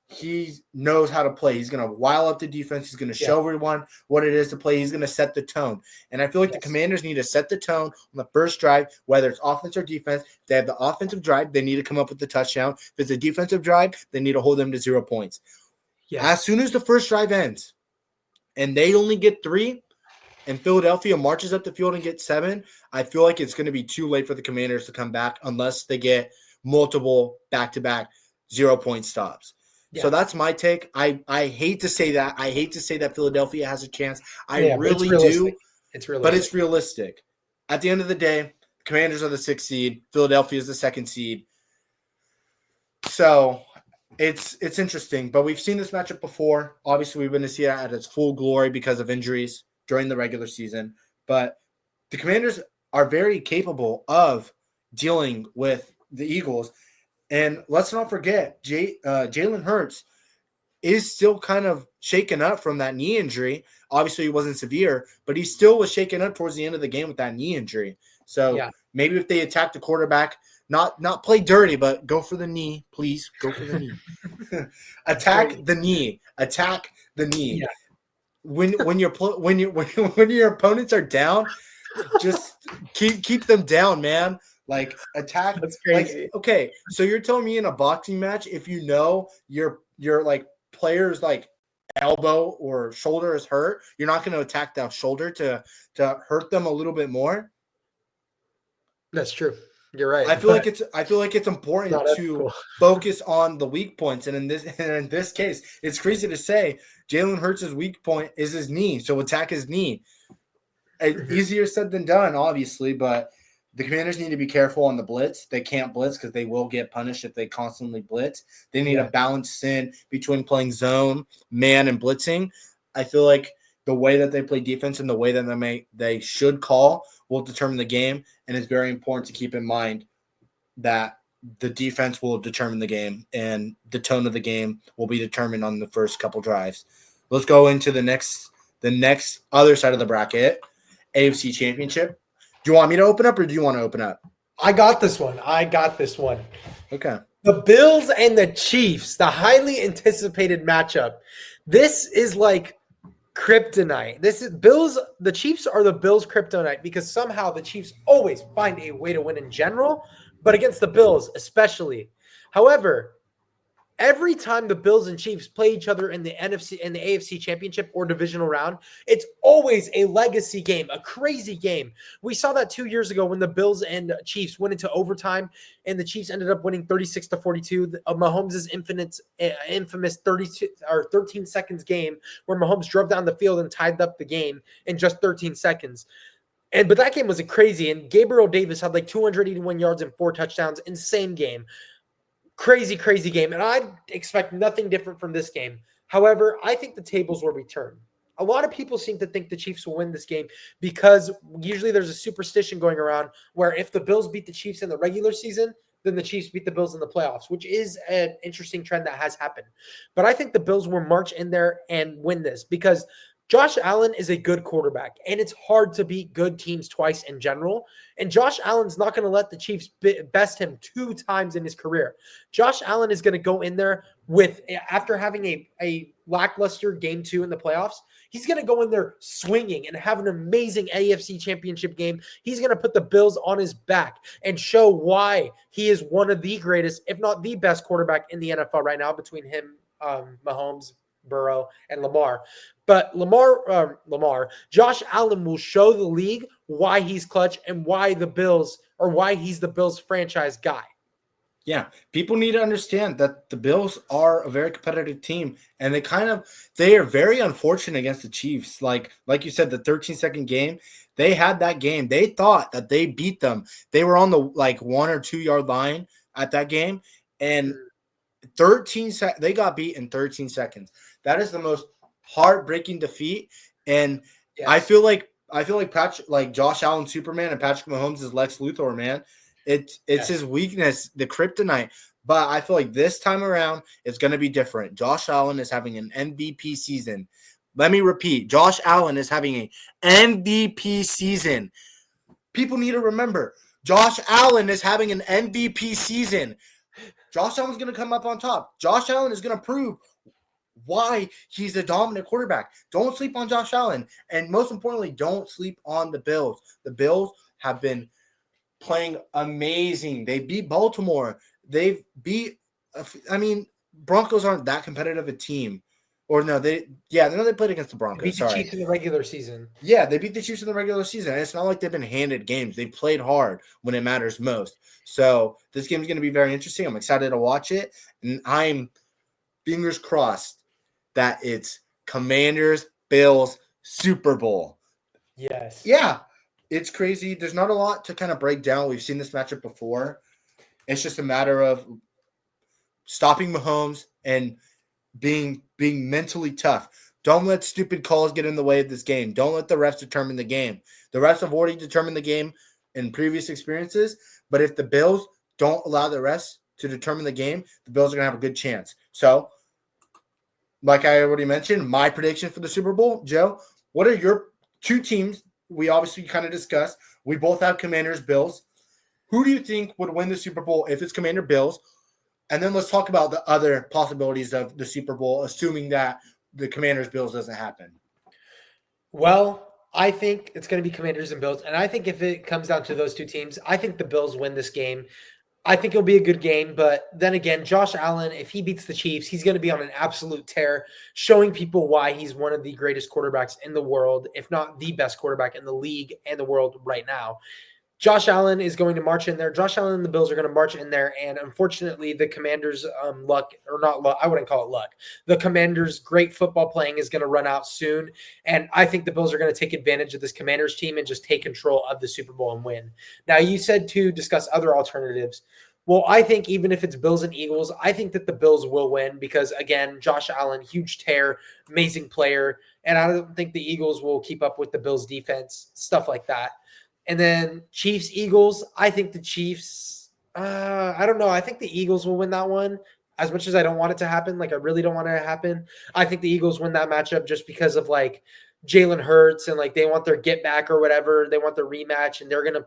he knows how to play. He's going to wile up the defense. He's going to show everyone what it is to play. He's going to set the tone. And I feel like the Commanders need to set the tone on the first drive, whether it's offense or defense. If they have the offensive drive, they need to come up with the touchdown. If it's a defensive drive, they need to hold them to 0 points. Yes. As soon as the first drive ends and they only get 3 and Philadelphia marches up the field and gets 7, I feel like it's going to be too late for the Commanders to come back unless they get multiple back-to-back 0-point stops. Yeah. So that's my take. I hate to say that. I hate to say that Philadelphia has a chance. I really do. It's realistic. But it's realistic. At the end of the day, Commanders are the 6th seed. Philadelphia is the 2nd seed. So It's interesting, but we've seen this matchup before. Obviously, we've been to see it at its full glory because of injuries during the regular season. But the Commanders are very capable of dealing with the Eagles. And let's not forget, Jalen Hurts is still kind of shaken up from that knee injury. Obviously, he wasn't severe, but he still was shaken up towards the end of the game with that knee injury. So Yeah. maybe if they attack the quarterback, not play dirty, but go for the knee, please. Go for the knee. Attack Great. the knee. Attack the knee. Yeah. When your opponents are down, just keep them down, man. Like attack. That's Like crazy. okay, so you're telling me in a boxing match, if you know your like player's like elbow or shoulder is hurt, you're not going to attack that shoulder to hurt them a little bit more. That's true. You're right. I feel like it's important not to ethical. focus on the weak points, and in this case, it's crazy to say Jalen Hurts' weak point is his knee, so attack his knee. Easier said than done, obviously, but the Commanders need to be careful on the blitz. They can't blitz because they will get punished if they constantly blitz. They need Yeah. a balance in between playing zone, man, and blitzing. I feel like the way that they play defense and the way that they should call will determine the game, and it's very important to keep in mind that the defense will determine the game, and the tone of the game will be determined on the first couple drives. Let's go into the next other side of the bracket, AFC Championship. Do you want me to open up or do you want to open up? I got this one. Okay. The Bills and the Chiefs, the highly anticipated matchup. This is like kryptonite. This is Bills. The Chiefs are the Bills' kryptonite because somehow the Chiefs always find a way to win in general, but against the Bills especially. However, every time the Bills and Chiefs play each other in the NFC and the AFC Championship or divisional round, it's always a legacy game, a crazy game. We saw that 2 years ago when the Bills and Chiefs went into overtime and the Chiefs ended up winning 36-42. Mahomes' infamous 32 or 13 seconds game where Mahomes drove down the field and tied up the game in just 13 seconds. But that game was a crazy, and Gabriel Davis had like 281 yards and 4 touchdowns. Insane game. Crazy game. And I expect nothing different from this game. However, I think the tables will return. A lot of people seem to think the Chiefs will win this game because usually there's a superstition going around where if the Bills beat the Chiefs in the regular season, then the Chiefs beat the Bills in the playoffs, which is an interesting trend that has happened. But I think the Bills will march in there and win this because Josh Allen is a good quarterback, and it's hard to beat good teams twice in general. And Josh Allen's not going to let the Chiefs best him 2 times in his career. Josh Allen is going to go in there with, after having a lackluster game 2 in the playoffs, he's going to go in there swinging and have an amazing AFC Championship game. He's going to put the Bills on his back and show why he is one of the greatest, if not the best quarterback in the NFL right now between him, Mahomes, Burrow, and Lamar. But Josh Allen will show the league why he's clutch and why he's the Bills franchise guy. Yeah, people need to understand that the Bills are a very competitive team, and they are very unfortunate against the Chiefs. Like you said, the 13-second game, they had that game. They thought that they beat them. They were on the 1 or 2 yard line at that game, and they got beat in 13 seconds. That is the most heartbreaking defeat, and Yes. I feel like Patrick, like Josh Allen, Superman, and Patrick Mahomes is Lex Luthor, man. It's his weakness, the kryptonite. But I feel like this time around, it's going to be different. Josh Allen is having an MVP season. Let me repeat. Josh Allen is having an MVP season. People need to remember, Josh Allen is having an MVP season. Josh Allen's going to come up on top. Josh Allen is going to prove why he's a dominant quarterback. Don't sleep on Josh Allen. And most importantly, don't sleep on the Bills. The Bills have been playing amazing. They beat Baltimore. They've beat Broncos aren't that competitive a team. Or no, they played against the Broncos. They beat the Chiefs in the regular season. Yeah, they beat the Chiefs in the regular season. And it's not like they've been handed games. They've played hard when it matters most. So this game is going to be very interesting. I'm excited to watch it. And I'm fingers crossed that it's Commanders, Bills, Super Bowl. Yes. Yeah, it's crazy. There's not a lot to kind of break down. We've seen this matchup before. It's just a matter of stopping Mahomes and being mentally tough. Don't let stupid calls get in the way of this game. Don't let the refs determine the game. The refs have already determined the game in previous experiences, but if the Bills don't allow the refs to determine the game, the Bills are going to have a good chance. So, like I already mentioned, my prediction for the Super Bowl, Joe, what are your two teams? We obviously kind of discussed. We both have Commanders, Bills. Who do you think would win the Super Bowl if it's Commander Bills? And then let's talk about the other possibilities of the Super Bowl, assuming that the Commanders Bills doesn't happen. Well, I think it's going to be Commanders and Bills. And I think if it comes down to those two teams, I think the Bills win this game. I think it'll be a good game. But then again, Josh Allen, if he beats the Chiefs, he's going to be on an absolute tear, showing people why he's one of the greatest quarterbacks in the world, if not the best quarterback in the league and the world right now. Josh Allen is going to march in there. Josh Allen and the Bills are going to march in there. And unfortunately, the Commanders' luck, or not luck, I wouldn't call it luck. The Commanders' great football playing is going to run out soon. And I think the Bills are going to take advantage of this Commanders team and just take control of the Super Bowl and win. Now, you said to discuss other alternatives. Well, I think even if it's Bills and Eagles, I think that the Bills will win because, again, Josh Allen, huge tear, amazing player. And I don't think the Eagles will keep up with the Bills' defense, stuff like that. And then Chiefs, Eagles. I think the Chiefs, I don't know. I think the Eagles will win that one as much as I don't want it to happen. Like, I really don't want it to happen. I think the Eagles win that matchup just because of like Jalen Hurts and like they want their get back or whatever. They want their rematch and they're going to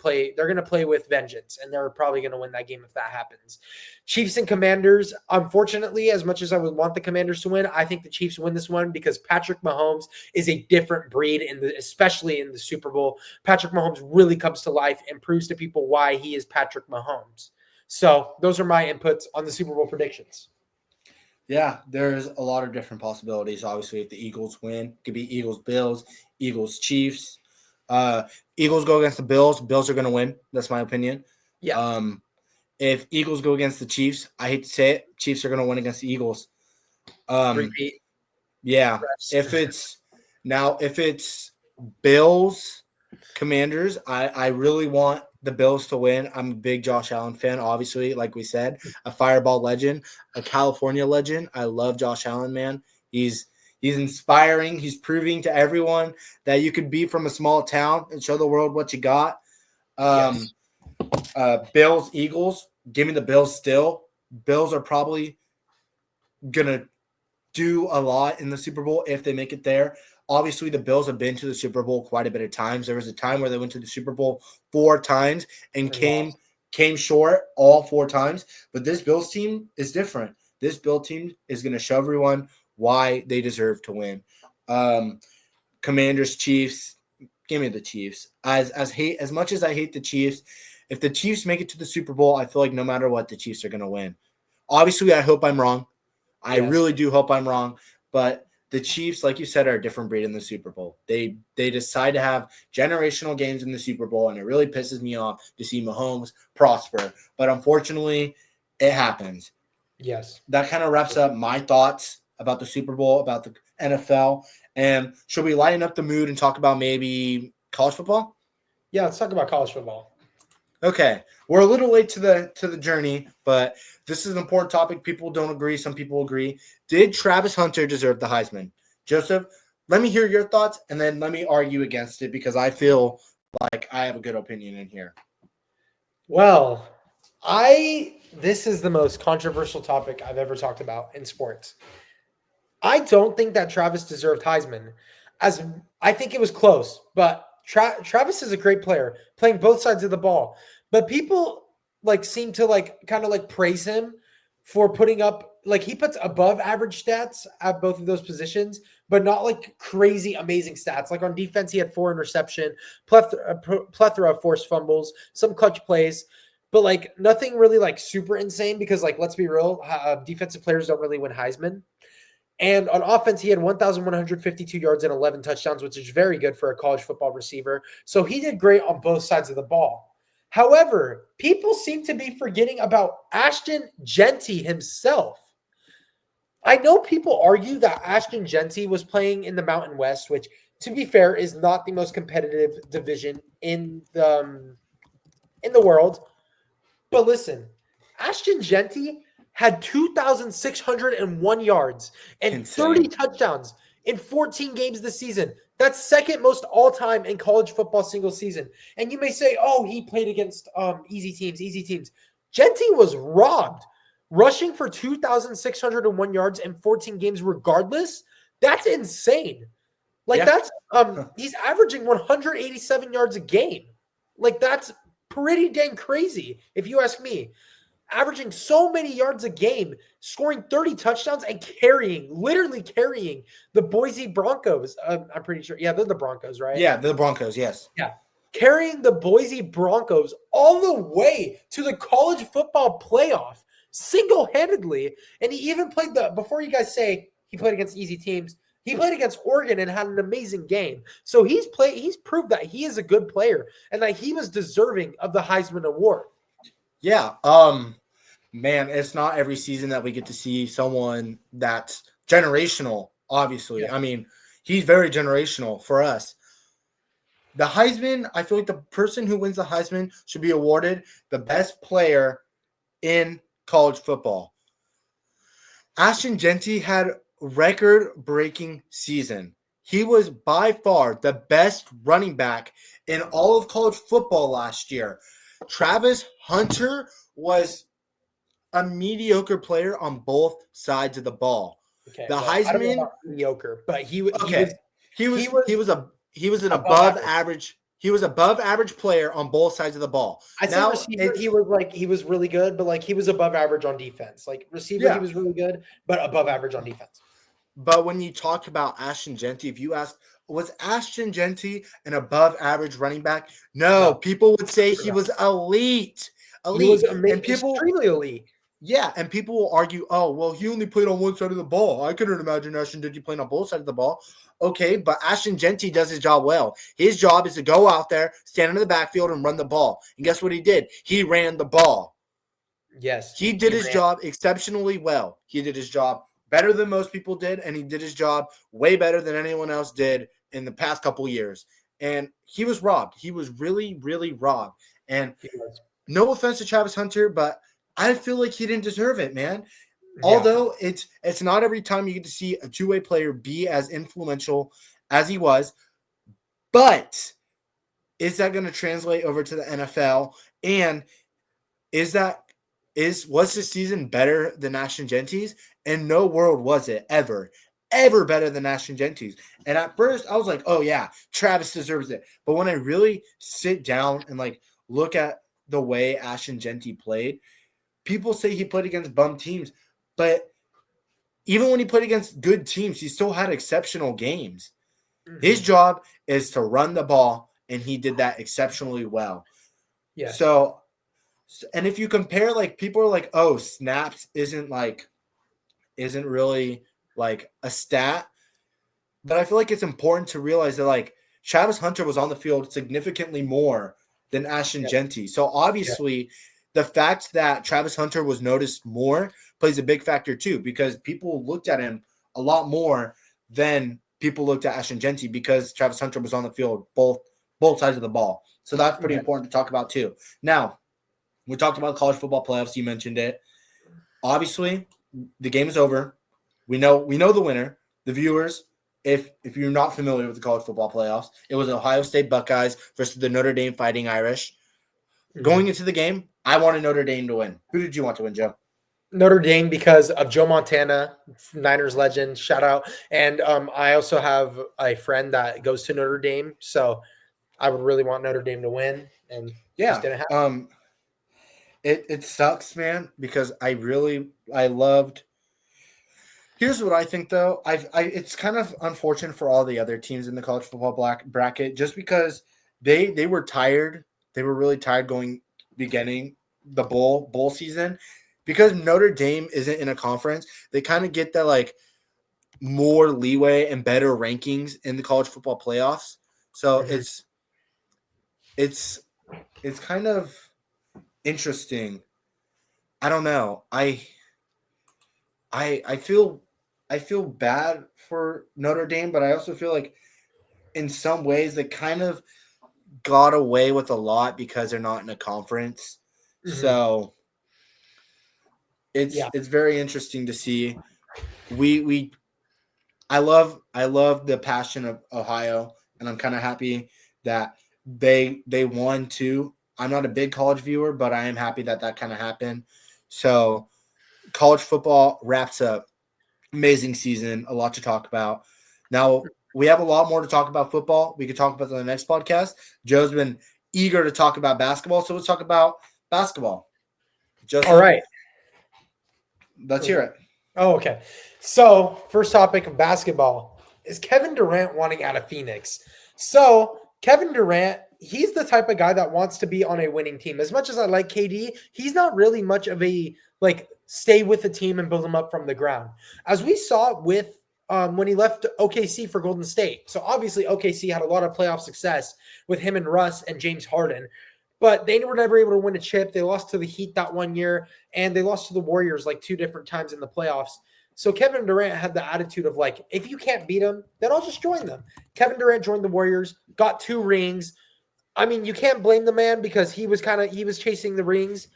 play with vengeance and they're probably going to win that game if that happens. Chiefs and Commanders, unfortunately, as much as I would want the Commanders to win, I think the Chiefs win this one because Patrick Mahomes is a different breed, especially in the Super Bowl. Patrick Mahomes really comes to life and proves to people why he is Patrick Mahomes. So those are my inputs on the Super Bowl predictions. Yeah, there's a lot of different possibilities. Obviously, if the Eagles win, it could be Eagles, Bills, Eagles, Chiefs. Eagles go against the Bills. Bills are going to win. That's my opinion. Yeah. If Eagles go against the Chiefs, I hate to say it, Chiefs are going to win against the Eagles. Repeat. Yeah. Rest. If it's Bills, Commanders, I really want the Bills to win. I'm a big Josh Allen fan, obviously, like we said, a Fireball legend, a California legend. I love Josh Allen, man. He's inspiring. He's proving to everyone that you could be from a small town and show the world what you got. Yes. Bills, Eagles. Give me the Bills still. Bills are probably going to do a lot in the Super Bowl if they make it there. Obviously, the Bills have been to the Super Bowl quite a bit of times. There was a time where they went to the Super Bowl 4 times and came short all 4 times. But this Bills team is different. This Bills team is going to show everyone why they deserve to win. Commanders, Chiefs. Give me the Chiefs. As much as I hate the Chiefs, if the Chiefs make it to the Super Bowl, I feel like no matter what, the Chiefs are going to win. Obviously, I hope I'm wrong. I really do hope I'm wrong. But the Chiefs, like you said, are a different breed in the Super Bowl. They decide to have generational games in the Super Bowl, and it really pisses me off to see Mahomes prosper. But unfortunately, it happens. Yes. That kind of wraps up my thoughts about the Super Bowl, about the NFL. And should we lighten up the mood and talk about maybe college football? Yeah, let's talk about college football. Okay, we're a little late to the journey, but this is an important topic. People don't agree. Some people agree. Did Travis Hunter deserve the Heisman? Joseph, let me hear your thoughts, and then let me argue against it because I feel like I have a good opinion in here. Well, this is the most controversial topic I've ever talked about in sports. I don't think that Travis deserved Heisman. As I think it was close, but Travis is a great player, playing both sides of the ball. But people like seem to like kind of like praise him for putting up like he puts above average stats at both of those positions, but not like crazy amazing stats. Like on defense, he had 4 interception, plethora of forced fumbles, some clutch plays, but like nothing really like super insane because like let's be real, defensive players don't really win Heisman. And on offense, he had 1,152 yards and 11 touchdowns, which is very good for a college football receiver. So he did great on both sides of the ball. However, people seem to be forgetting about Ashton Jeanty himself. I know people argue that Ashton Jeanty was playing in the Mountain West, which, to be fair, is not the most competitive division in the world. But listen, Ashton Jeanty had 2,601 yards and 30 Insane. touchdowns in 14 games this season. That's second most all time in college football single season. And you may say, oh, he played against easy teams. Genty was robbed. Rushing for 2,601 yards in 14 games regardless, that's insane. Like Yeah. that's he's averaging 187 yards a game. Like that's pretty dang crazy if you ask me. Averaging so many yards a game, scoring 30 touchdowns and literally carrying the Boise Broncos. I'm pretty sure. Yeah, they're the Broncos, right? Yeah, the Broncos, yes. Yeah. Carrying the Boise Broncos all the way to the college football playoff single-handedly. And he even played before you guys say he played against easy teams, he played against Oregon and had an amazing game. So he's proved that he is a good player and that he was deserving of the Heisman Award. Yeah. Man, it's not every season that we get to see someone that's generational, obviously. Yeah. I mean, he's very generational for us. The Heisman, I feel like the person who wins the Heisman should be awarded the best player in college football. Ashton Genty had record-breaking season. He was by far the best running back in all of college football last year. Travis Hunter was a mediocre player on both sides of the ball. Okay, The well, I don't know Heisman, about mediocre, but he was he was an above above average. He was above average player on both sides of the ball. I say Now receiver, he was really good, but like he was above average on defense. Like receiver, Yeah. he was really good, but above average on defense. But when you talk about Ashton Genty, if you ask, was Ashton Genty an above average running back? No, people would say he was elite. He was And people, extremely elite. yeah, and people will argue, oh, well, he only played on one side of the ball. I couldn't imagine Ashton Genty playing on both sides of the ball. Okay, but Ashton Genty does his job well. His job is to go out there, stand in the backfield, and run the ball. And guess what he did? He ran the ball. Yes. He did his job exceptionally well. He did his job better than most people did, and he did his job way better than anyone else did in the past couple years. And he was robbed. He was really, really robbed. And no offense to Travis Hunter, but I feel like he didn't deserve it, man. Yeah. Although it's not every time you get to see a two-way player be as influential as he was, but is that going to translate over to the NFL? And was this season better than Ashton Genty's? In no world was it ever better than Ashton Genty's. And at first I was like, oh yeah, Travis deserves it. But when I really sit down and like look at the way Ashton Genty played, people say he played against bum teams, but even when he played against good teams, he still had exceptional games. Mm-hmm. His job is to run the ball, and he did that exceptionally well. Yeah. So, and if you compare, like, people are like, oh, snaps isn't really like a stat, but I feel like it's important to realize that like Travis Hunter was on the field significantly more than Ashton Genty. So obviously the fact that Travis Hunter was noticed more plays a big factor too, because people looked at him a lot more than people looked at Ashton Genty because Travis Hunter was on the field both sides of the ball. So that's pretty important to talk about too. Now, we talked about the college football playoffs. You mentioned it. Obviously, the game is over. We know the winner. The viewers, if you're not familiar with the college football playoffs, it was Ohio State Buckeyes versus the Notre Dame Fighting Irish. Mm-hmm. Going into the game, I wanted Notre Dame to win. Who did you want to win, Joe? Notre Dame because of Joe Montana, Niners legend, shout out. And I also have a friend that goes to Notre Dame, so I would really want Notre Dame to win. And just didn't happen. It sucks, man, because I loved. Here's what I think, though. It's kind of unfortunate for all the other teams in the college football bracket, just because they were tired. They were really tired beginning the bowl season, because Notre Dame isn't in a conference. They kind of get that like more leeway and better rankings in the college football playoffs. So it's kind of interesting. I don't know. I feel bad for Notre Dame, but I also feel like in some ways they kind of got away with a lot because they're not in a conference. Mm-hmm. So Yeah. It's very interesting to see. We I love the passion of Ohio, and I'm kind of happy that they won too. I'm not a big college viewer, but I am happy that that kind of happened. So college football wraps up. Amazing season, a lot to talk about. Now we have a lot more to talk about football. We could talk about that in the next podcast. Joe's been eager to talk about basketball, so let's talk about basketball. All Joseph, right. let's hear it. Oh, okay. So, first topic of basketball is Kevin Durant wanting out of Phoenix. So, Kevin Durant, he's the type of guy that wants to be on a winning team. As much as I like KD, he's not really much of a like stay with the team and build them up from the ground. As we saw with when he left OKC for Golden State. So obviously OKC had a lot of playoff success with him and Russ and James Harden, but they were never able to win a chip. They lost to the Heat that one year, and they lost to the Warriors like 2 different times in the playoffs. So Kevin Durant had the attitude of like, if you can't beat them, then I'll just join them. Kevin Durant joined the Warriors, got 2 rings. I mean, you can't blame the man because he was chasing the rings,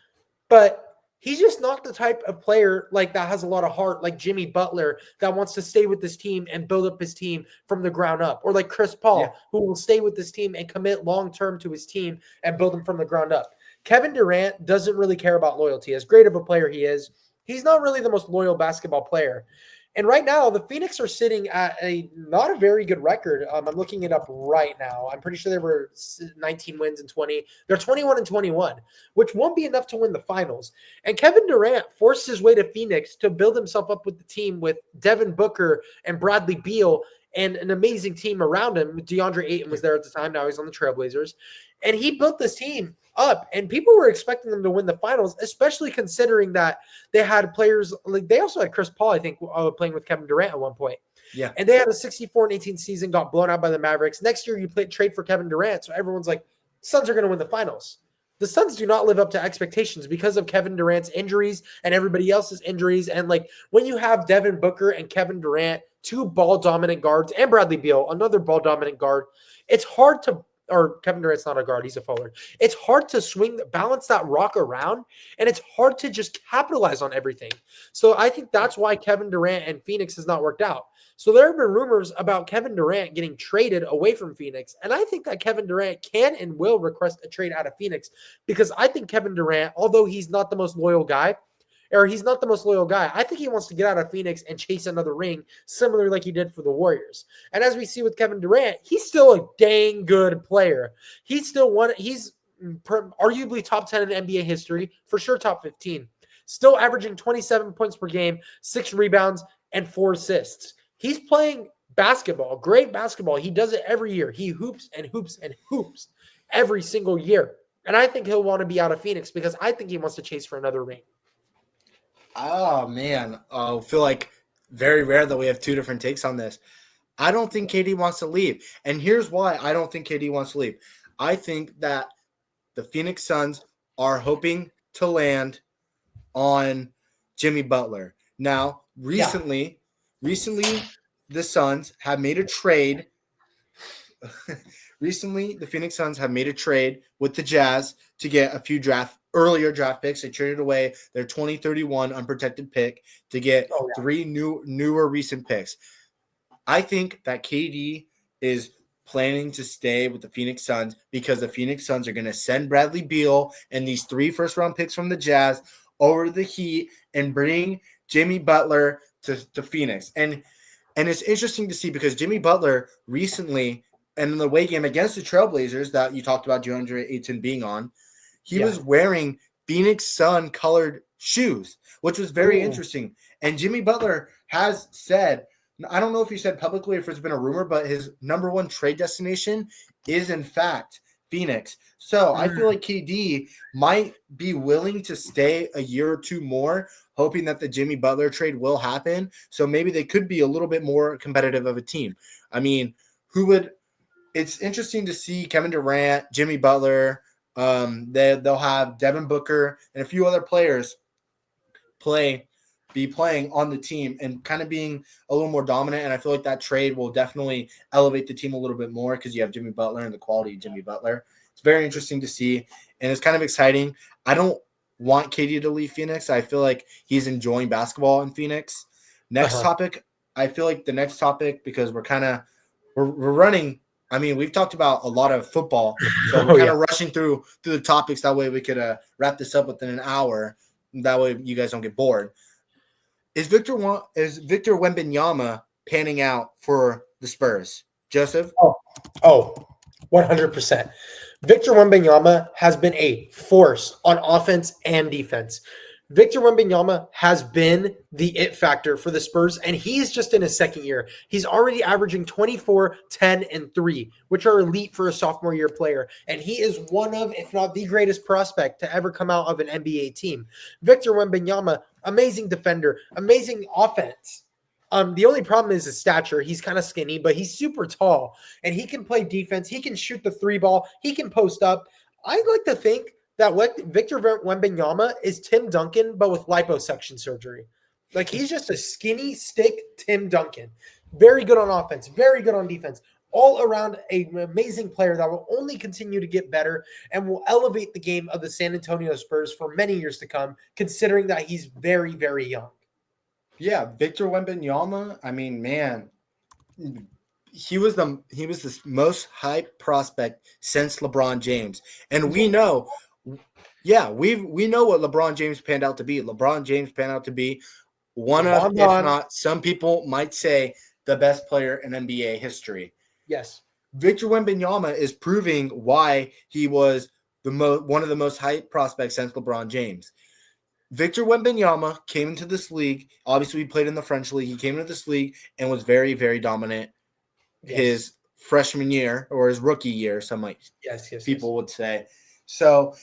but he's just not the type of player like that has a lot of heart, like Jimmy Butler, that wants to stay with this team and build up his team from the ground up, or like Chris Paul, Yeah. who will stay with this team and commit long term to his team and build them from the ground up. Kevin Durant doesn't really care about loyalty. As great of a player he is, he's not really the most loyal basketball player. And right now, the Phoenix are sitting at a not a very good record. I'm looking it up right now. I'm pretty sure they were 19 wins and 20. They're 21 and 21, which won't be enough to win the finals. And Kevin Durant forced his way to Phoenix to build himself up with the team with Devin Booker and Bradley Beal and an amazing team around him. DeAndre Ayton was there at the time. Now he's on the Trailblazers. And he built this team up, and people were expecting them to win the finals, especially considering that they had players like they also had Chris Paul, I think, playing with Kevin Durant at one point. Yeah. And they had a 64-18 season, got blown out by the Mavericks. Next year, you trade for Kevin Durant, so everyone's like, Suns are going to win the finals. The Suns do not live up to expectations because of Kevin Durant's injuries and everybody else's injuries. And like when you have Devin Booker and Kevin Durant, 2 ball dominant guards, and Bradley Beal, another ball dominant guard, it's hard to. Or Kevin Durant's not a guard, he's a forward. It's hard to balance that rock around, and it's hard to just capitalize on everything. So I think that's why Kevin Durant and Phoenix has not worked out. So there have been rumors about Kevin Durant getting traded away from Phoenix, and I think that Kevin Durant can and will request a trade out of Phoenix because I think Kevin Durant, although he's not the most loyal guy, I think he wants to get out of Phoenix and chase another ring, similar like he did for the Warriors. And as we see with Kevin Durant, he's still a dang good player. He's arguably top 10 in NBA history, for sure top 15. Still averaging 27 points per game, 6 rebounds, and 4 assists. He's playing basketball, great basketball. He does it every year. He hoops and hoops and hoops every single year. And I think he'll want to be out of Phoenix because I think he wants to chase for another ring. Oh man, I feel like very rare that we have 2 different takes on this. I don't think KD wants to leave, and here's why I don't think KD wants to leave. I think that the Phoenix Suns are hoping to land on Jimmy Butler. Now, recently, the Suns have made a trade. Recently, the Phoenix Suns have made a trade with the Jazz to get a few earlier draft picks. They traded away their 2031 unprotected pick to get 3 newer recent picks. I think that KD is planning to stay with the Phoenix Suns because the Phoenix Suns are going to send Bradley Beal and these 3 first-round picks from the Jazz over to the Heat and bring Jimmy Butler to Phoenix. And it's interesting to see because Jimmy Butler recently, and in the away game against the Trailblazers that you talked about DeAndre Ayton being on, he was wearing Phoenix Sun colored shoes, which was very interesting. And Jimmy Butler has said, I don't know if he said publicly or if it's been a rumor, but his number 1 trade destination is in fact Phoenix. So I feel like KD might be willing to stay a year or 2 more, hoping that the Jimmy Butler trade will happen. So maybe they could be a little bit more competitive of a team. I mean, it's interesting to see Kevin Durant, Jimmy Butler. They'll have Devin Booker and a few other players be playing on the team and kind of being a little more dominant. And I feel like that trade will definitely elevate the team a little bit more because you have Jimmy Butler and the quality of Jimmy Butler. It's very interesting to see, and it's kind of exciting. I don't want KD to leave Phoenix. I feel like he's enjoying basketball in Phoenix. Next topic, I feel like the next topic, because we're running. I mean, we've talked about a lot of football, so we're kind of rushing through the topics. That way we could wrap this up within an hour. That way you guys don't get bored. Is Victor Wembanyama panning out for the Spurs? Joseph? Oh, 100%. Victor Wembanyama has been a force on offense and defense. Victor Wembanyama has been the it factor for the Spurs, and he's just in his second year. He's already averaging 24, 10, and 3, which are elite for a sophomore year player. And he is one of, if not the greatest prospect to ever come out of an NBA team. Victor Wembanyama, amazing defender, amazing offense. The only problem is his stature. He's kind of skinny, but he's super tall, and he can play defense. He can shoot the 3 ball. He can post up. I'd like to think that Victor Wembanyama is Tim Duncan, but with liposuction surgery. Like, he's just a skinny stick Tim Duncan. Very good on offense, very good on defense. All around an amazing player that will only continue to get better and will elevate the game of the San Antonio Spurs for many years to come, considering that he's very, very young. Yeah, Victor Wembanyama. I mean, man, he was the most hyped prospect since LeBron James, and we know, we know what LeBron James panned out to be. LeBron James panned out to be one of, if not, some people might say, the best player in NBA history. Yes, Victor Wembanyama is proving why he was one of the most hyped prospects since LeBron James. Victor Wembanyama came into this league. Obviously, he played in the French league. He came into this league and was very, very dominant his freshman year, or his rookie year, some people would say. So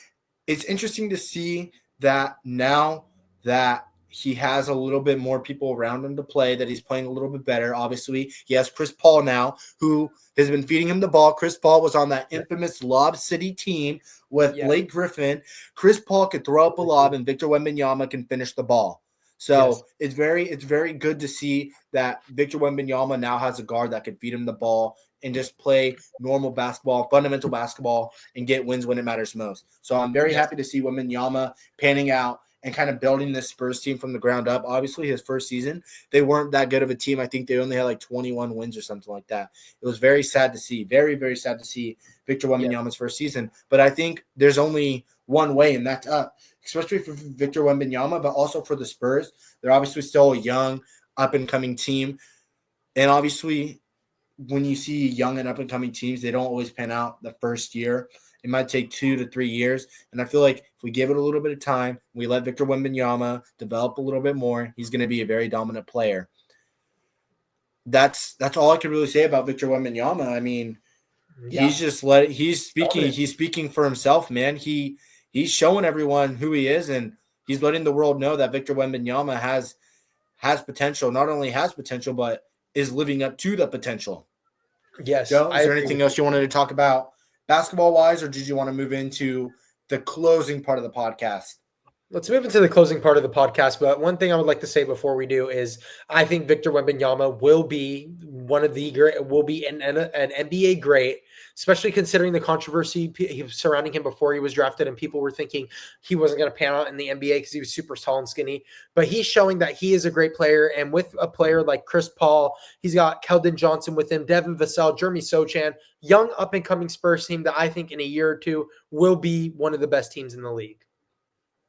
it's interesting to see that now that he has a little bit more people around him to play, that he's playing a little bit better. Obviously, he has Chris Paul now, who has been feeding him the ball. Chris Paul was on that infamous Lob City team with Blake Griffin. Chris Paul could throw up a lob, and Victor Wembanyama can finish the ball. So it's very good to see that Victor Wembanyama now has a guard that can feed him the ball and just play normal basketball, fundamental basketball, and get wins when it matters most. So I'm very happy to see Wembanyama panning out and kind of building this Spurs team from the ground up. Obviously, his first season, they weren't that good of a team. I think they only had like 21 wins or something like that. It was very sad to see, very, very sad to see Victor Wembanyama's first season. But I think there's only one way, and that's up, especially for Victor Wembanyama, but also for the Spurs. They're obviously still a young, up-and-coming team. And obviously, when you see young and up-and-coming teams, they don't always pan out the first year. It might take 2 to 3 years. And I feel like if we give it a little bit of time, we let Victor Wembanyama develop a little bit more, he's going to be a very dominant player. That's all I can really say about Victor Wembanyama. I mean, he's speaking for himself, man. He's showing everyone who he is, and he's letting the world know that Victor Wembanyama has potential. Not only has potential, but is living up to the potential. Yes. Joe, is there anything else you wanted to talk about basketball-wise, or did you want to move into the closing part of the podcast? Let's move into the closing part of the podcast. But one thing I would like to say before we do is I think Victor Wembanyama will be one of the great, will be an NBA great, especially considering the controversy surrounding him before he was drafted, and people were thinking he wasn't going to pan out in the NBA because he was super tall and skinny. But he's showing that he is a great player, and with a player like Chris Paul, he's got Keldon Johnson with him, Devin Vassell, Jeremy Sochan, young up-and-coming Spurs team that I think in a year or two will be one of the best teams in the league.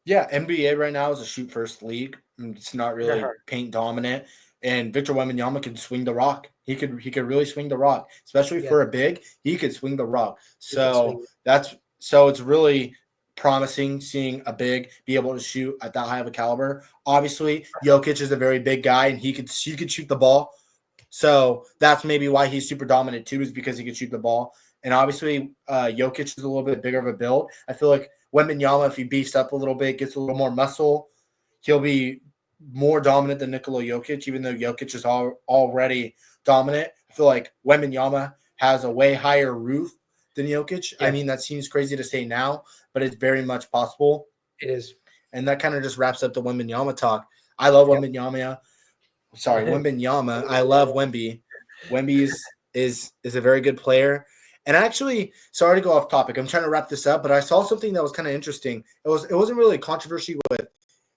Yeah, NBA right now is a shoot-first league. It's not really paint dominant, and Victor Wembanyama can swing the rock. He could really swing the rock, especially for a big. He could swing the rock. So it's really promising seeing a big be able to shoot at that high of a caliber. Obviously, Jokic is a very big guy, and he could shoot the ball. So that's maybe why he's super dominant too, is because he could shoot the ball. And obviously, Jokic is a little bit bigger of a build. I feel like Wembanyama, if he beefs up a little bit, gets a little more muscle, he'll be more dominant than Nikola Jokic, even though Jokic is already dominant. I feel like Wembanyama has a way higher roof than Jokic. Yeah. I mean, that seems crazy to say now, but it's very much possible. It is. And that kind of just wraps up the Wembanyama talk. I love Wembanyama. Sorry, Wembanyama. I love Wemby. Wemby is a very good player. And actually, sorry to go off topic. I'm trying to wrap this up, but I saw something that was kind of interesting. It wasn't really a controversy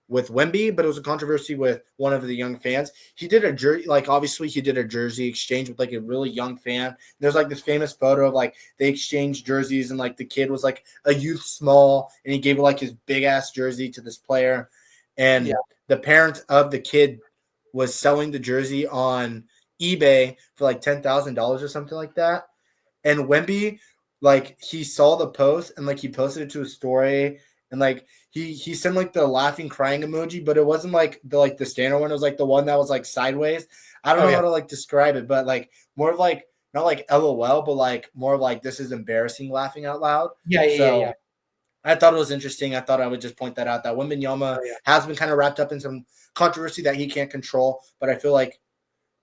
with Wemby, but it was a controversy with one of the young fans. He did a jersey, like obviously he did a jersey exchange with like a really young fan. There's like this famous photo of like they exchanged jerseys and like the kid was like a youth small and he gave like his big ass jersey to this player. And the parent of the kid was selling the jersey on eBay for like $10,000 or something like that. And Wemby, like he saw the post and like he posted it to his story and like he sent like the laughing crying emoji, but it wasn't like the standard one. It was like the one that was like sideways. I don't know how to like describe it, but like more of like not like LOL, but like more of like this is embarrassing laughing out loud. Yeah. I thought it was interesting. I thought I would just point that out. That Wembanyama has been kind of wrapped up in some controversy that he can't control, but I feel like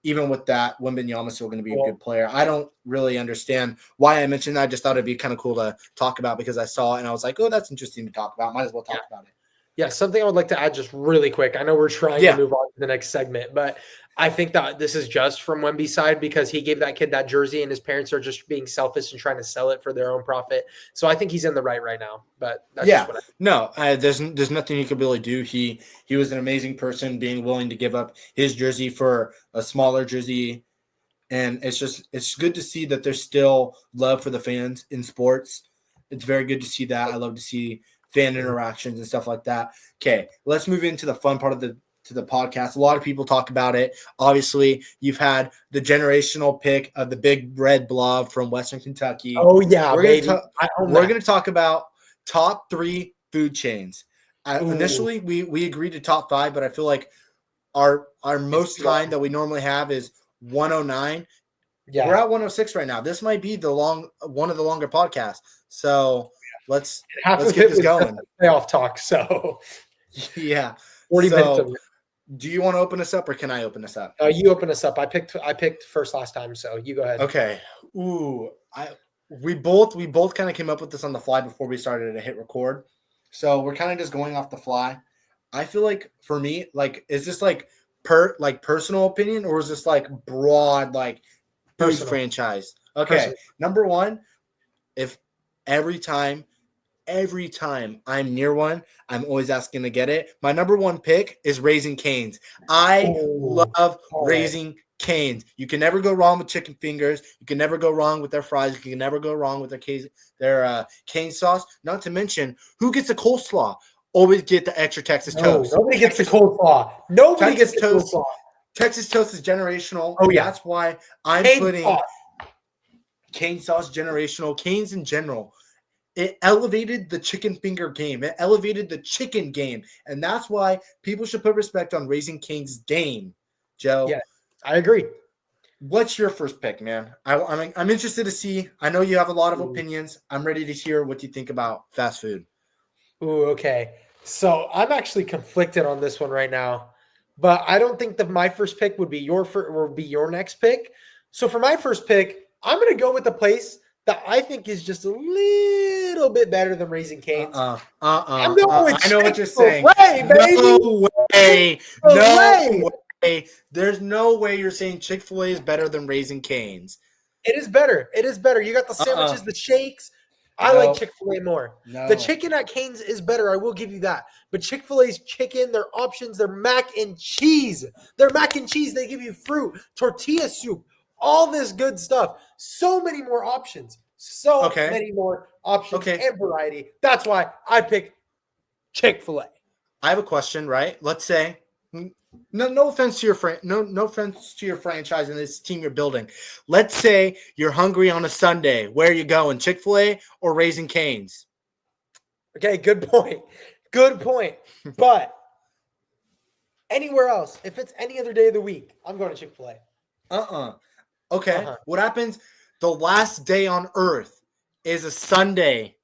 even with that, Wembanyama is still going to be a good player. I don't really understand why I mentioned that. I just thought it'd be kind of cool to talk about because I saw it and I was like, oh, that's interesting to talk about. Might as well talk about it. Yeah, something I would like to add just really quick. I know we're trying to move on to the next segment, but I think that this is just from Wemby's side because he gave that kid that jersey and his parents are just being selfish and trying to sell it for their own profit. So I think he's in the right now. But that's just what there's nothing he could really do. He was an amazing person being willing to give up his jersey for a smaller jersey. And it's good to see that there's still love for the fans in sports. It's very good to see that. I love to see fan interactions and stuff like that. Okay, let's move into the fun part of the podcast. A lot of people talk about it. Obviously, you've had the generational pick of the big red blob from Western Kentucky. Oh yeah, we're going to talk about top 3 food chains. Initially, we agreed to top 5, but I feel like our most time that we normally have is 109. Yeah, we're at 106 right now. This might be one of the longer podcasts. So let's get this going. Playoff talk. So 40 minutes. Do you want to open us up or can I open us up? You open us up. I picked first last time, so you go ahead. Okay. We both kind of came up with this on the fly before we started to hit record. So we're kind of just going off the fly. I feel like for me, like, is this like personal opinion or is this like broad like food franchise? Okay. Personal. Number 1, if every time I'm near one, I'm always asking to get it. My number 1 pick is Raising Cane's. I love Raising Cane's. You can never go wrong with chicken fingers. You can never go wrong with their fries. You can never go wrong with their cane sauce. Not to mention, who gets the coleslaw? Always get the extra Texas toast. Nobody gets the coleslaw. Nobody gets the coleslaw. Texas toast is generational. Oh, yeah. That's why I'm putting cane sauce generational. Cane's in general. It elevated the chicken finger game. It elevated the chicken game. And that's why people should put respect on Raising Cane's game. Joe. Yeah, I agree. What's your first pick, man? I'm interested to see. I know you have a lot of opinions. I'm ready to hear what you think about fast food. Ooh, okay. So I'm actually conflicted on this one right now. But I don't think that my first pick would be your next pick. So for my first pick, I'm going to go with the place that I think is just a little bit better than Raising Cane's. I'm going with I know what you're saying. Baby. No way. No way. There's no way you're saying Chick-fil-A is better than Raising Cane's. It is better. It is better. You got the sandwiches, the shakes. I like Chick-fil-A more. No. The chicken at Cane's is better. I will give you that. But Chick-fil-A's chicken, their options, their mac and cheese. Their mac and cheese, they give you fruit, tortilla soup, all this good stuff. So many more options. Many more options and variety. That's why I pick Chick-fil-A. I have a question, right? Let's say, no offense to your no offense to your franchise and this team you're building. Let's say you're hungry on a Sunday. Where are you going? Chick-fil-A or Raising Cane's? Okay, good point. Good point. But anywhere else, if it's any other day of the week, I'm going to Chick-fil-A. Okay. What happens the last day on earth is a Sunday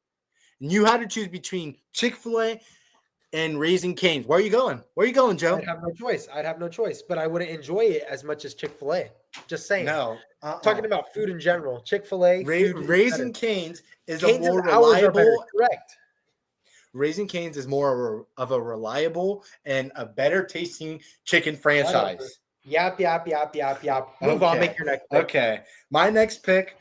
and you had to choose between Chick-fil-A and Raising Cane's? Where are you going? Where are you going, Joe? I'd have no choice, but I wouldn't enjoy it as much as Chick-fil-A. Just saying. No. Talking about food in general. Chick-fil-A. Raising Cane's is a more reliable. Correct. Raising Cane's is more of a reliable and a better tasting chicken franchise. Yap. Move on. Make your next pick. Okay. My next pick,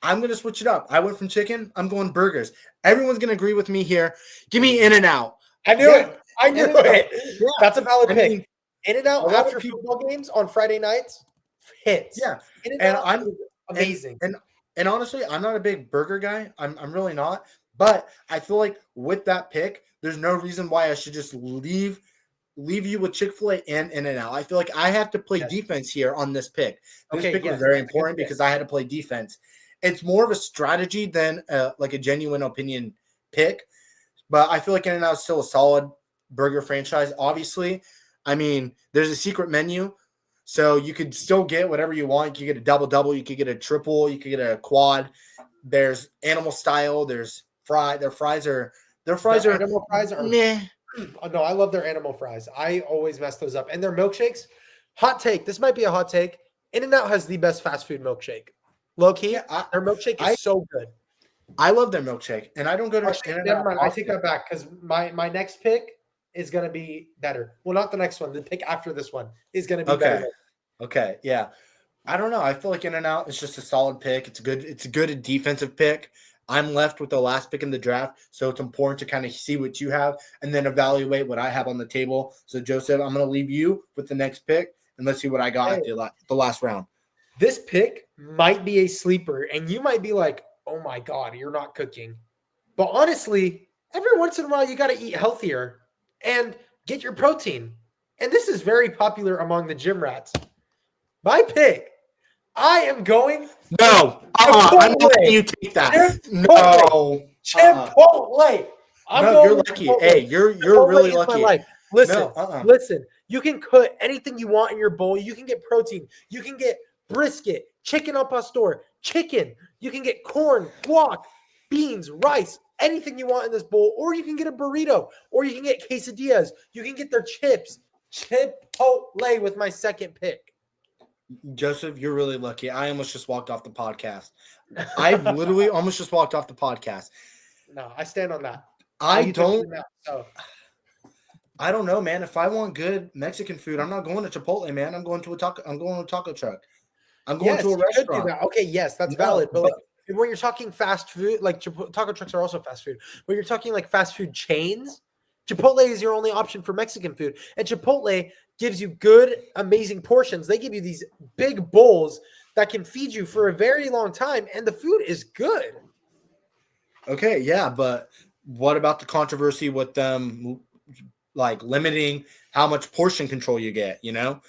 I'm going to switch it up. I went from chicken. I'm going burgers. Everyone's going to agree with me here. Give me In-N-Out. I knew it. I knew In-N-Out. it. Yeah. That's a valid I pick. mean, In-N-Out a lot after of people. football games on Friday nights hits. Yeah. And In-N-Out I'm is amazing. and honestly, I'm not a big burger guy. I'm really not. But I feel like with that pick, there's no reason why I should just leave you with Chick-fil-A and In-N-Out. I feel like I have to play defense here on this pick. This pick was very important because I had to play defense. It's more of a strategy than like a genuine opinion pick. But I feel like In-N-Out is still a solid burger franchise. Obviously, I mean, there's a secret menu. So you could still get whatever you want. You could get a double, you could get a triple, you could get a quad. There's animal style. There's fry. Their fries are animal fries are meh. Oh, no, I love their animal fries. I always mess those up. And their milkshakes, hot take. This might be a hot take. In-N-Out has the best fast food milkshake. Low key, their milkshake is so good. I love their milkshake, and I don't go to In-N-Out. Never mind. I take that back because my next pick is going to be better. Well, not the next one. The pick after this one is going to be better. Okay, yeah. I don't know. I feel like In-N-Out is just a solid pick. It's a good defensive pick. I'm left with the last pick in the draft, so it's important to kind of see what you have and then evaluate what I have on the table. So, Joseph, I'm going to leave you with the next pick, and let's see what I got at the last round. This pick might be a sleeper, and you might be like, oh, my God, you're not cooking. But honestly, every once in a while, you got to eat healthier and get your protein. And this is very popular among the gym rats. My pick. I am going. No, I'm not letting you take that. No, Chipotle. No, you're lucky. Chipotle. Hey, you're really lucky. Listen. You can put anything you want in your bowl. You can get protein. You can get brisket, chicken al pastor, chicken. You can get corn, guac, beans, rice, anything you want in this bowl. Or you can get a burrito. Or you can get quesadillas. You can get their chips. Chipotle with my second pick. Joseph, you're really lucky. I almost just walked off the podcast. I literally almost just walked off the podcast. No, I stand on that. I don't know, man. If I want good Mexican food, I'm not going to Chipotle, man. I'm going to a taco truck. I'm going to a restaurant. Okay, yes, that's valid. But when you're talking fast food, like taco trucks are also fast food. When you're talking like fast food chains, Chipotle is your only option for Mexican food. And Chipotle gives you good, amazing portions. They give you these big bowls that can feed you for a very long time, and the food is good. Okay, yeah, but what about the controversy with them, like limiting how much portion control you get, you know?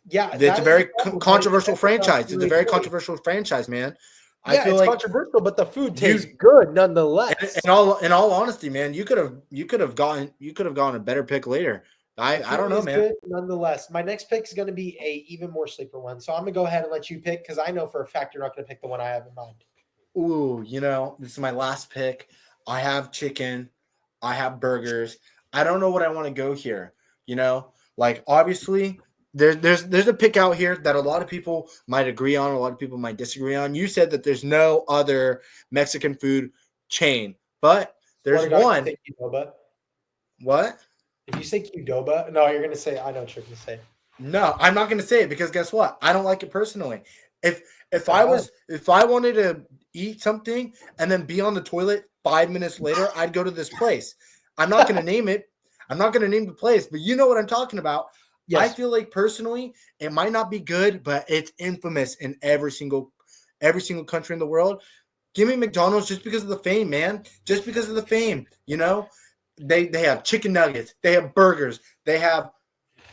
Yeah. It's a very controversial franchise. It's a very controversial franchise, man. Yeah, it's controversial, but the food tastes good nonetheless. In all honesty, man, you could have gotten a better pick later. I don't know, man. Good nonetheless, my next pick is going to be a even more sleeper one. So I'm gonna go ahead and let you pick because I know for a fact you're not going to pick the one I have in mind. Ooh, this is my last pick. I have chicken. I have burgers. I don't know what I want to go here. Like obviously there's a pick out here that a lot of people might agree on, a lot of people might disagree on. You said that there's no other Mexican food chain, but there's one. What? If you say Qdoba, no, you're going to say, I know what you're going to say. No, I'm not going to say it because guess what? I don't like it personally. If I wanted to eat something and then be on the toilet 5 minutes later, I'd go to this place. I'm not going to name it. I'm not going to name the place, but you know what I'm talking about. Yes. I feel like personally, it might not be good, but it's infamous in every single country in the world. Give me McDonald's just because of the fame, man. Just because of the fame, They have chicken nuggets. They have burgers. They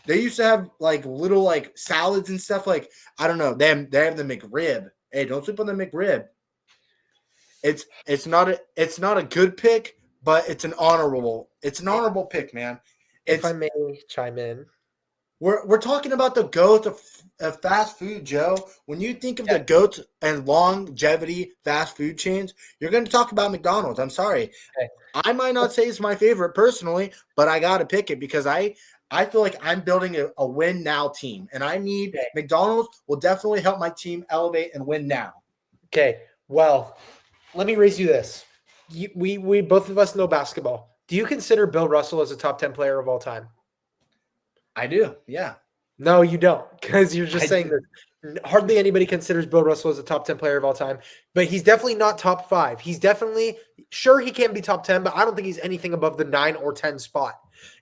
used to have like little like salads and stuff. Like I don't know. They have the McRib. Hey, don't sleep on the McRib. It's not a good pick, but it's an honorable pick, man. If I may chime in. We're talking about the GOAT of fast food, Joe. When you think of the GOAT and longevity fast food chains, you're going to talk about McDonald's. I'm sorry. Okay. I might not say it's my favorite personally, but I got to pick it because I feel like I'm building a win now team, and I need McDonald's will definitely help my team elevate and win now. Okay. Well, let me raise you this. We both of us know basketball. Do you consider Bill Russell as a top 10 player of all time? I do, yeah. No, you don't, because you're just saying this. Hardly anybody considers Bill Russell as a top 10 player of all time, but he's definitely not top 5. He's definitely sure he can be top 10, but I don't think he's anything above the 9 or 10 spot.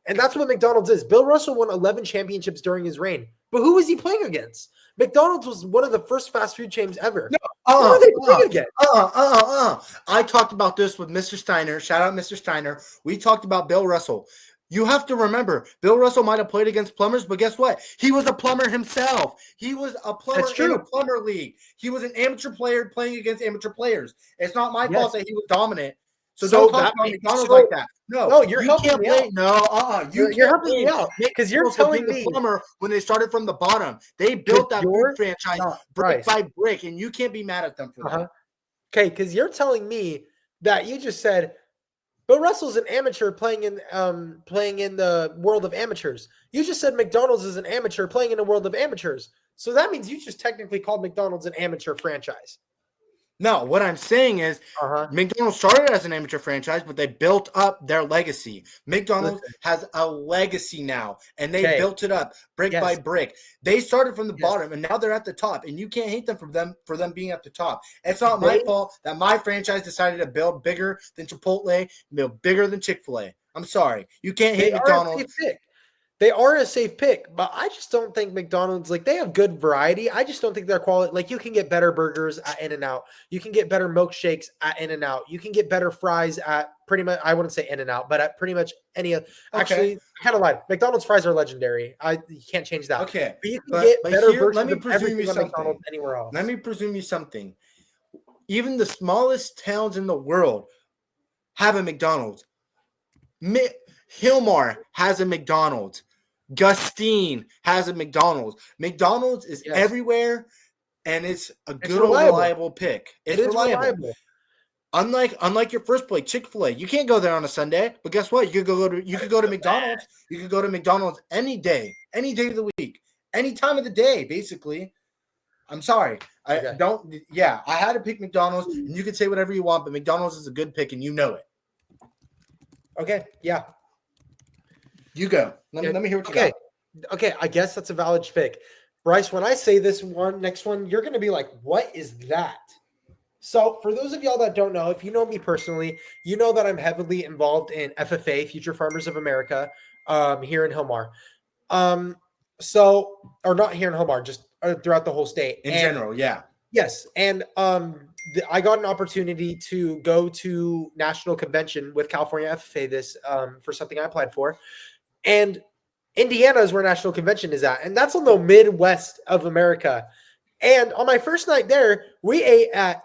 And that's what McDonald's is. Bill Russell won 11 championships during his reign, but who was he playing against? McDonald's was one of the first fast food chains ever. No, who are they playing against? I talked about this with Mr. Steiner. Shout out Mr. Steiner. We talked about Bill Russell. You have to remember, Bill Russell might have played against plumbers, but guess what? He was a plumber himself. He was a plumber in a plumber league. He was an amateur player playing against amateur players. It's not my fault that he was dominant. So don't talk about McDonald's like that. No, you're helping me out. No, you're helping me out because you're telling me the plumber when they started from the bottom. They built that food franchise brick by brick, and you can't be mad at them for that. Okay, because you're telling me that you just said Bill Russell's an amateur playing in the world of amateurs. You just said McDonald's is an amateur playing in the world of amateurs. So that means you just technically called McDonald's an amateur franchise. No, what I'm saying is McDonald's started as an amateur franchise, but they built up their legacy. McDonald's has a legacy now, and they built it up brick by brick. They started from the bottom, and now they're at the top, and you can't hate them for them being at the top. It's not my fault that my franchise decided to build bigger than Chipotle, build bigger than Chick-fil-A. I'm sorry. You can't hate McDonald's. They are a safe pick, but I just don't think McDonald's, they have good variety. I just don't think their quality, you can get better burgers at In-N-Out. You can get better milkshakes at In-N-Out. You can get better fries at pretty much, I wouldn't say In-N-Out, but at pretty much any other. Actually, I kind of lied. McDonald's fries are legendary. You can't change that. Okay. But you can get better versions let me of presume you something. McDonald's anywhere else. Let me presume you something. Even the smallest towns in the world have a McDonald's. Hilmar has a McDonald's. Gustine has a McDonald's. McDonald's is everywhere, and it's a good, reliable pick. It's reliable. Unlike your first play, Chick-fil-A, you can't go there on a Sunday. But guess what? You could go to McDonald's. You could go to McDonald's any day of the week, any time of the day, basically. I'm sorry. I had to pick McDonald's, and you can say whatever you want, but McDonald's is a good pick, and you know it. Okay, yeah. You go. Let me hear what you got. Okay, I guess that's a valid pick. Bryce, when I say this next one, you're going to be like, what is that? So for those of y'all that don't know, if you know me personally, you know that I'm heavily involved in FFA, Future Farmers of America, here in Hilmar. Or not here in Hilmar, just throughout the whole state. In general, yeah. Yes, and I got an opportunity to go to national convention with California FFA for something I applied for. And Indiana is where national convention is at. And that's on the Midwest of America. And on my first night there, we ate at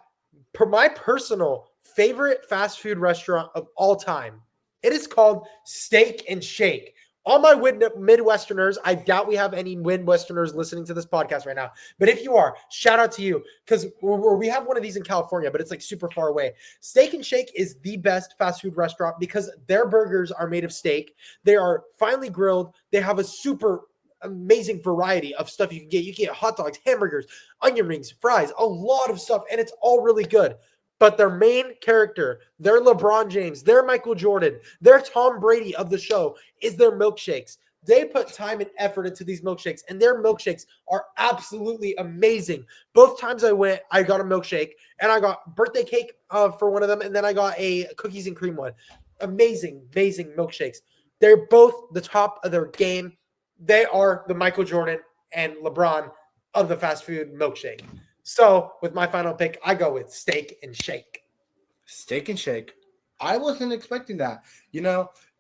my personal favorite fast food restaurant of all time. It is called Steak and Shake. All my Midwesterners, I doubt we have any Midwesterners listening to this podcast right now. But if you are, shout out to you because we have one of these in California, but it's super far away. Steak and Shake is the best fast food restaurant because their burgers are made of steak. They are finely grilled. They have a super amazing variety of stuff you can get. You can get hot dogs, hamburgers, onion rings, fries, a lot of stuff, and it's all really good. But their main character, their LeBron James, their Michael Jordan, their Tom Brady of the show is their milkshakes. They put time and effort into these milkshakes, and their milkshakes are absolutely amazing. Both times I went, I got a milkshake, and I got birthday cake for one of them, and then I got a cookies and cream one. Amazing, amazing milkshakes. They're both the top of their game. They are the Michael Jordan and LeBron of the fast food milkshake. So, with my final pick, I go with Steak and Shake. Steak and Shake. I wasn't expecting that,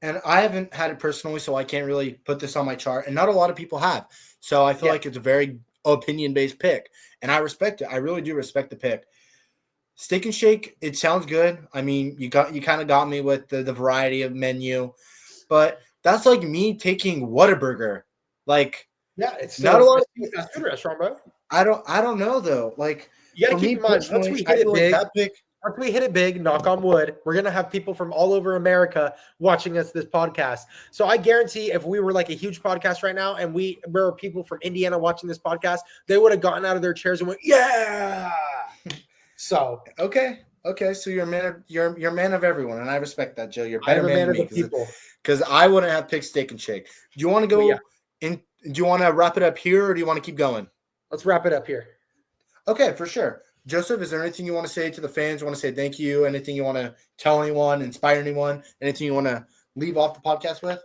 and I haven't had it personally, so I can't really put this on my chart, and not a lot of people have. So I feel like it's a very opinion-based pick, and I respect it. I really do respect the pick. Steak and Shake, it sounds good. I mean, you kind of got me with the variety of menu, but that's like me taking Whataburger. It's not a lot of fast food restaurant, bro. I don't know though. You gotta keep in mind, once we hit it big, knock on wood, we're gonna have people from all over America watching this podcast. So I guarantee if we were a huge podcast right now and there were people from Indiana watching this podcast, they would have gotten out of their chairs and went, yeah. So okay. So you're a man of everyone, and I respect that, Joe. You're a better man than me because I wouldn't have picked Steak and Shake. Do you want to go in? Do you want to wrap it up here, or do you want to keep going? Let's wrap it up here. Okay, for sure. Joseph, is there anything you want to say to the fans? You want to say thank you? Anything you want to tell anyone, inspire anyone? Anything you want to leave off the podcast with?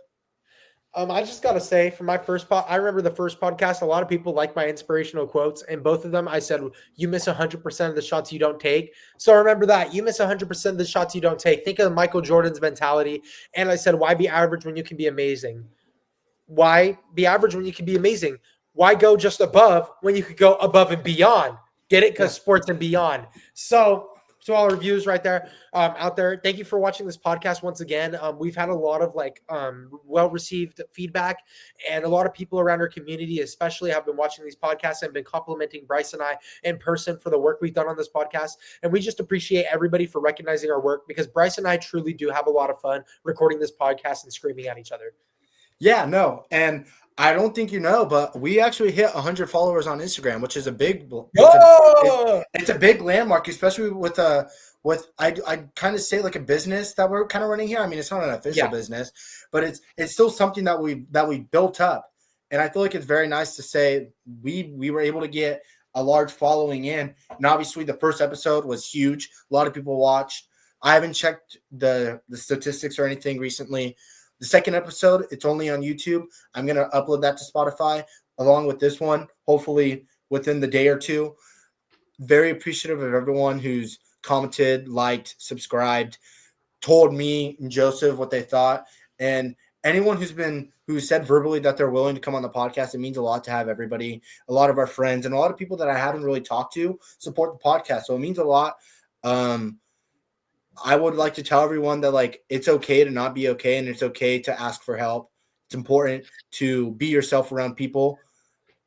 I just got to say, for my first I remember the first podcast, a lot of people like my inspirational quotes, and both of them I said, you miss 100% of the shots you don't take. So remember that. You miss 100% of the shots you don't take. Think of Michael Jordan's mentality. And I said, why be average when you can be amazing? Why be average when you can be amazing? Why go just above when you could go above and beyond? Get it? Because sports and beyond. So to all our viewers right there out there, thank you for watching this podcast once again. We've had a lot of well-received feedback, and a lot of people around our community especially have been watching these podcasts and been complimenting Bryce and I in person for the work we've done on this podcast. And we just appreciate everybody for recognizing our work, because Bryce and I truly do have a lot of fun recording this podcast and screaming at each other. Yeah, no. And I don't think you know, but we actually hit 100 followers on Instagram, which is a big it's a big landmark, especially with I kind of say like a business that we're kind of running here. I mean, it's not an official business, but it's still something that we built up. And I feel like it's very nice to say we were able to get a large following in. And obviously the first episode was huge. A lot of people watched. I haven't checked the statistics or anything recently. The second episode, it's only on YouTube. I'm going to upload that to Spotify along with this one, hopefully within the day or two. Very appreciative of everyone who's commented, liked, subscribed, told me and Joseph what they thought. And anyone who said verbally that they're willing to come on the podcast, it means a lot to have everybody, a lot of our friends, and a lot of people that I haven't really talked to support the podcast. So it means a lot. I would like to tell everyone that like it's okay to not be okay, and it's okay to ask for help. It's important to be yourself around people.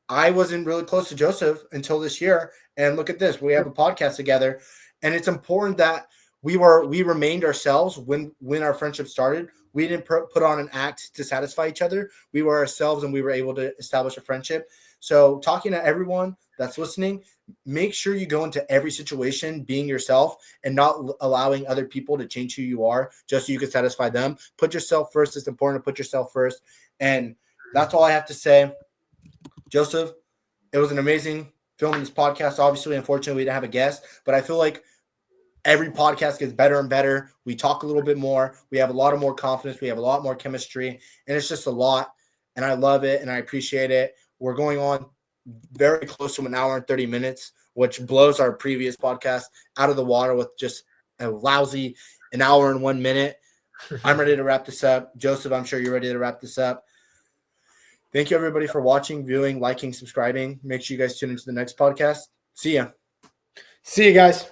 I wasn't really close to Joseph until this year, and look at this. We have a podcast together, and it's important that we remained ourselves when our friendship started. We didn't put on an act to satisfy each other. We were ourselves, and we were able to establish a friendship. So talking to everyone that's listening, make sure you go into every situation being yourself and not allowing other people to change who you are just so you can satisfy them. Put yourself first. It's important to put yourself first. And that's all I have to say. Joseph, it was an amazing filming this podcast. Obviously, unfortunately, we didn't have a guest, but I feel like every podcast gets better and better. We talk a little bit more. We have a lot of more confidence. We have a lot more chemistry, and it's just a lot. And I love it, and I appreciate it. We're going on very close to an hour and 30 minutes, which blows our previous podcast out of the water with just a lousy an hour and 1 minute. I'm ready to wrap this up. Joseph, I'm sure you're ready to wrap this up. Thank you, everybody, for watching, viewing, liking, subscribing. Make sure you guys tune into the next podcast. See ya. See you guys.